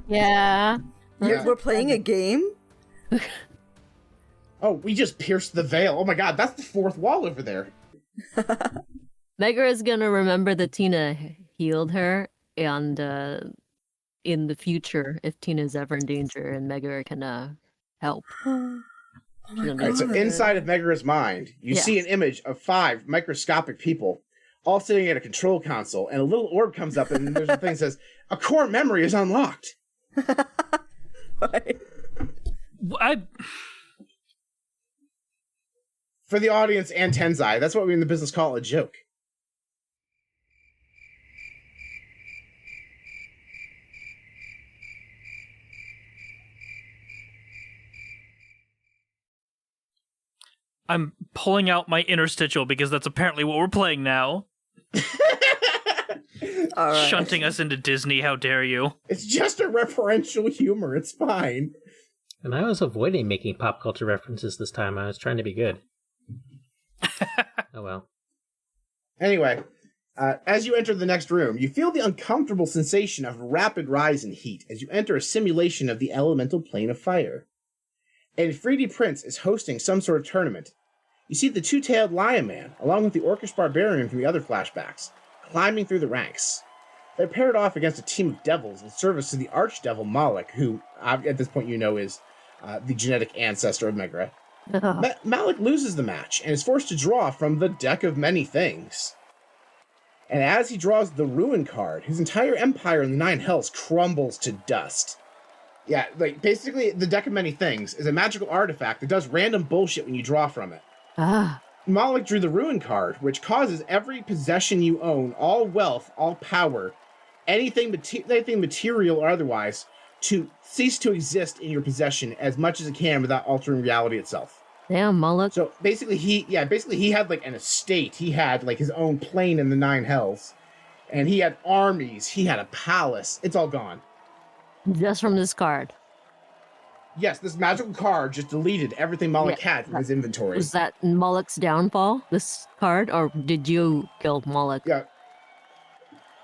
Yeah. We're playing a game? Oh, we just pierced the veil. Oh my god, that's the 4th wall over there. Megara is gonna remember that Tina healed her, and in the future, if Tina's ever in danger, and Megara can help. Alright, so inside of Megara's mind, you see an image of 5 microscopic people all sitting at a control console, and a little orb comes up, and there's a thing that says, "A core memory is unlocked." For the audience and Tenzai, that's what we in the business call a joke. I'm pulling out my interstitial because that's apparently what we're playing now. All right. Shunting us into Disney, how dare you? It's just a referential humor, it's fine. And I was avoiding making pop culture references this time. I was trying to be good. Oh well. Anyway, as you enter the next room, you feel the uncomfortable sensation of rapid rise in heat as you enter a simulation of the elemental plane of fire. A 3D Prince is hosting some sort of tournament. You see the two-tailed lion man, along with the orcish barbarian from the other flashbacks, climbing through the ranks. They're paired off against a team of devils in service to the archdevil Malik, who, at this point you know, is the genetic ancestor of Megara. Malik loses the match and is forced to draw from the deck of many things. And as he draws the Ruin card, his entire empire in the Nine Hells crumbles to dust. Yeah, like, basically, the deck of many things is a magical artifact that does random bullshit when you draw from it. Malik drew the Ruin card, which causes every possession you own, all wealth, all power, anything material or otherwise, to cease to exist in your possession as much as it can without altering reality itself. Damn, Malik. So basically he had like an estate. He had like his own plane in the Nine Hells. And he had armies. He had a palace. It's all gone. Just from this card. Yes, this magical card just deleted everything Malik had from his inventory. Was that Malik's downfall, this card, or did you kill Malik? Yeah.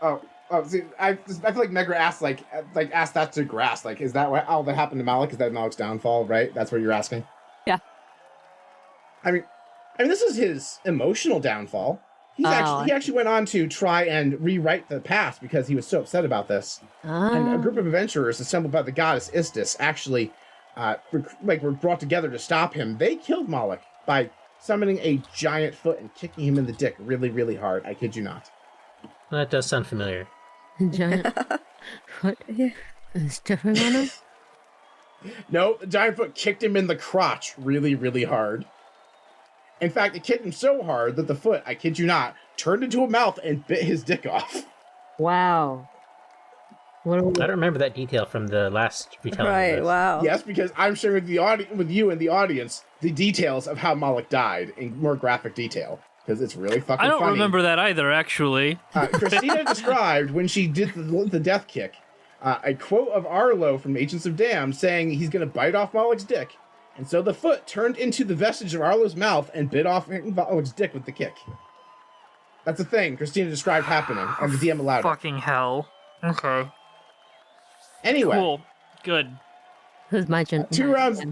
Oh, see, I feel like Megara asked asked that to Grass. Like, is that all that happened to Malik? Is that Malik's downfall, right? That's what you're asking? Yeah. I mean, this is his emotional downfall. He actually went on to try and rewrite the past because he was so upset about this. And a group of adventurers assembled by the goddess Istis actually were brought together to stop him. They killed Malik by summoning a giant foot and kicking him in the dick really, really hard. I kid you not. That does sound familiar. Giant foot? Yeah. Is different on him? No, the giant foot kicked him in the crotch really, really hard. In fact, it kicked him so hard that the foot, I kid you not, turned into a mouth and bit his dick off. Wow. I don't remember that detail from the last retelling. Right, wow. Yes, because I'm sharing with you and the audience the details of how Moloch died in more graphic detail. Because it's really fucking funny. I don't remember that either, actually. Christina described when she did the death kick, a quote of Arlo from Agents of Damned saying he's going to bite off Moloch's dick. And so the foot turned into the vestige of Arlo's mouth and bit off Moloch's dick with the kick. That's a thing Christina described happening, and the DM allowed it. Fucking hell. Okay. Anyway. Cool. Good. Who's my 2 rounds.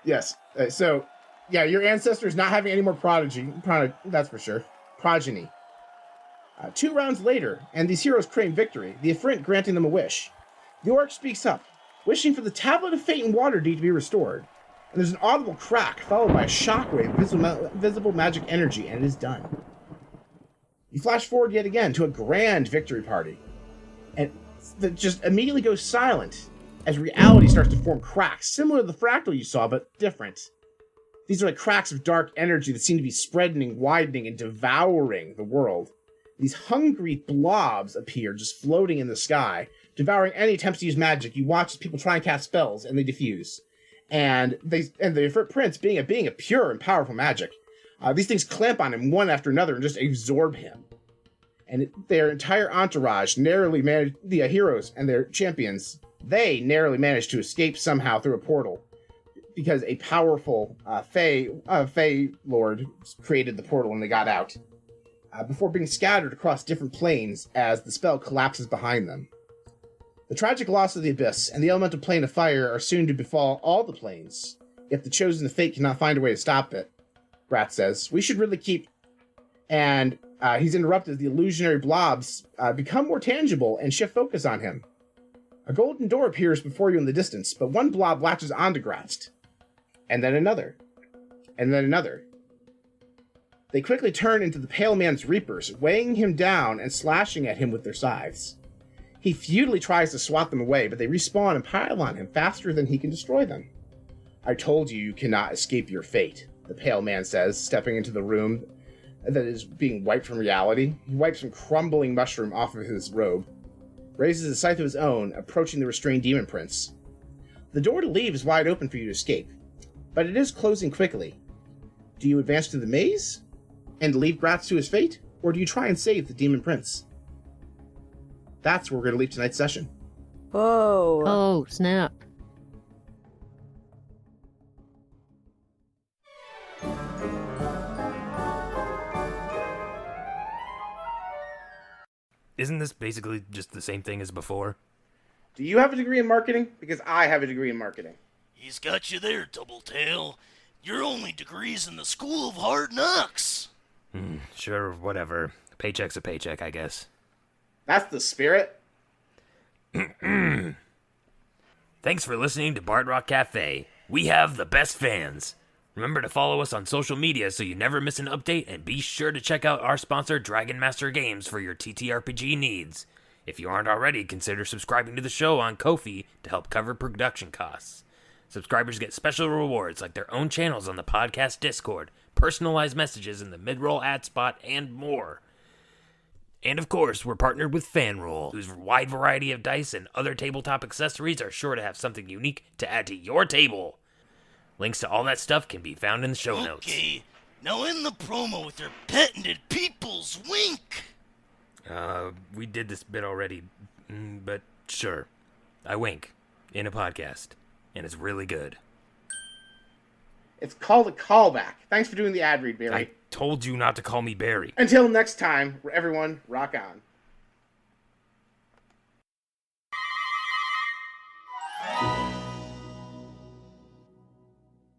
Yes. So, yeah, your ancestor's not having any more that's for sure. Progeny. 2 rounds later, and these heroes claim victory, the Ifrit granting them a wish. The orc speaks up, wishing for the Tablet of Fate and Waterdeep to be restored. And there's an audible crack, followed by a shockwave of visible magic energy, and it is done. You flash forward yet again to a grand victory party. And that just immediately goes silent as reality starts to form cracks, similar to the fractal you saw, but different. These are like cracks of dark energy that seem to be spreading, widening, and devouring the world. These hungry blobs appear, just floating in the sky, devouring any attempts to use magic. You watch as people try and cast spells, and they diffuse. And the Ifrit Prince, being a pure and powerful magic, these things clamp on him one after another and just absorb him. And their entire entourage narrowly managed, the heroes and their champions, they narrowly managed to escape somehow through a portal because a powerful Fey Lord created the portal and they got out before being scattered across different planes as the spell collapses behind them. The tragic loss of the Abyss and the elemental plane of fire are soon to befall all the planes, if the chosen of fate cannot find a way to stop it. Brat says, we should really keep... And he's interrupted as the illusionary blobs become more tangible and shift focus on him. A golden door appears before you in the distance, but one blob latches onto Gratz. And then another. And then another. They quickly turn into the Pale Man's Reapers, weighing him down and slashing at him with their scythes. He futilely tries to swat them away, but they respawn and pile on him faster than he can destroy them. I told you you cannot escape your fate, the Pale Man says, stepping into the room that is being wiped from reality. He wipes some crumbling mushroom off of his robe, raises a scythe of his own, approaching the restrained demon prince. The door to leave is wide open for you to escape, but it is closing quickly. Do you advance to the maze and leave Gratz to his fate, or do you try and save the demon prince? That's where we're going to leave tonight's session. Whoa. Oh, snap. Isn't this basically just the same thing as before? Do you have a degree in marketing? Because I have a degree in marketing. He's got you there, Doubletail. Your only degree's in the School of Hard Knocks. Sure, whatever. A paycheck's a paycheck, I guess. That's the spirit. Thanks for listening to Bard Rock Cafe. We have the best fans. Remember to follow us on social media so you never miss an update, and be sure to check out our sponsor, Dragon Master Games, for your TTRPG needs. If you aren't already, consider subscribing to the show on Ko-fi to help cover production costs. Subscribers get special rewards like their own channels on the podcast Discord, personalized messages in the mid-roll ad spot, and more. And of course, we're partnered with FanRoll, whose wide variety of dice and other tabletop accessories are sure to have something unique to add to your table. Links to all that stuff can be found in the show notes. Okay, now in the promo with your patented people's wink. We did this bit already, but sure. I wink in a podcast, and it's really good. It's called a callback. Thanks for doing the ad read, Barry. I told you not to call me Barry. Until next time, everyone, rock on.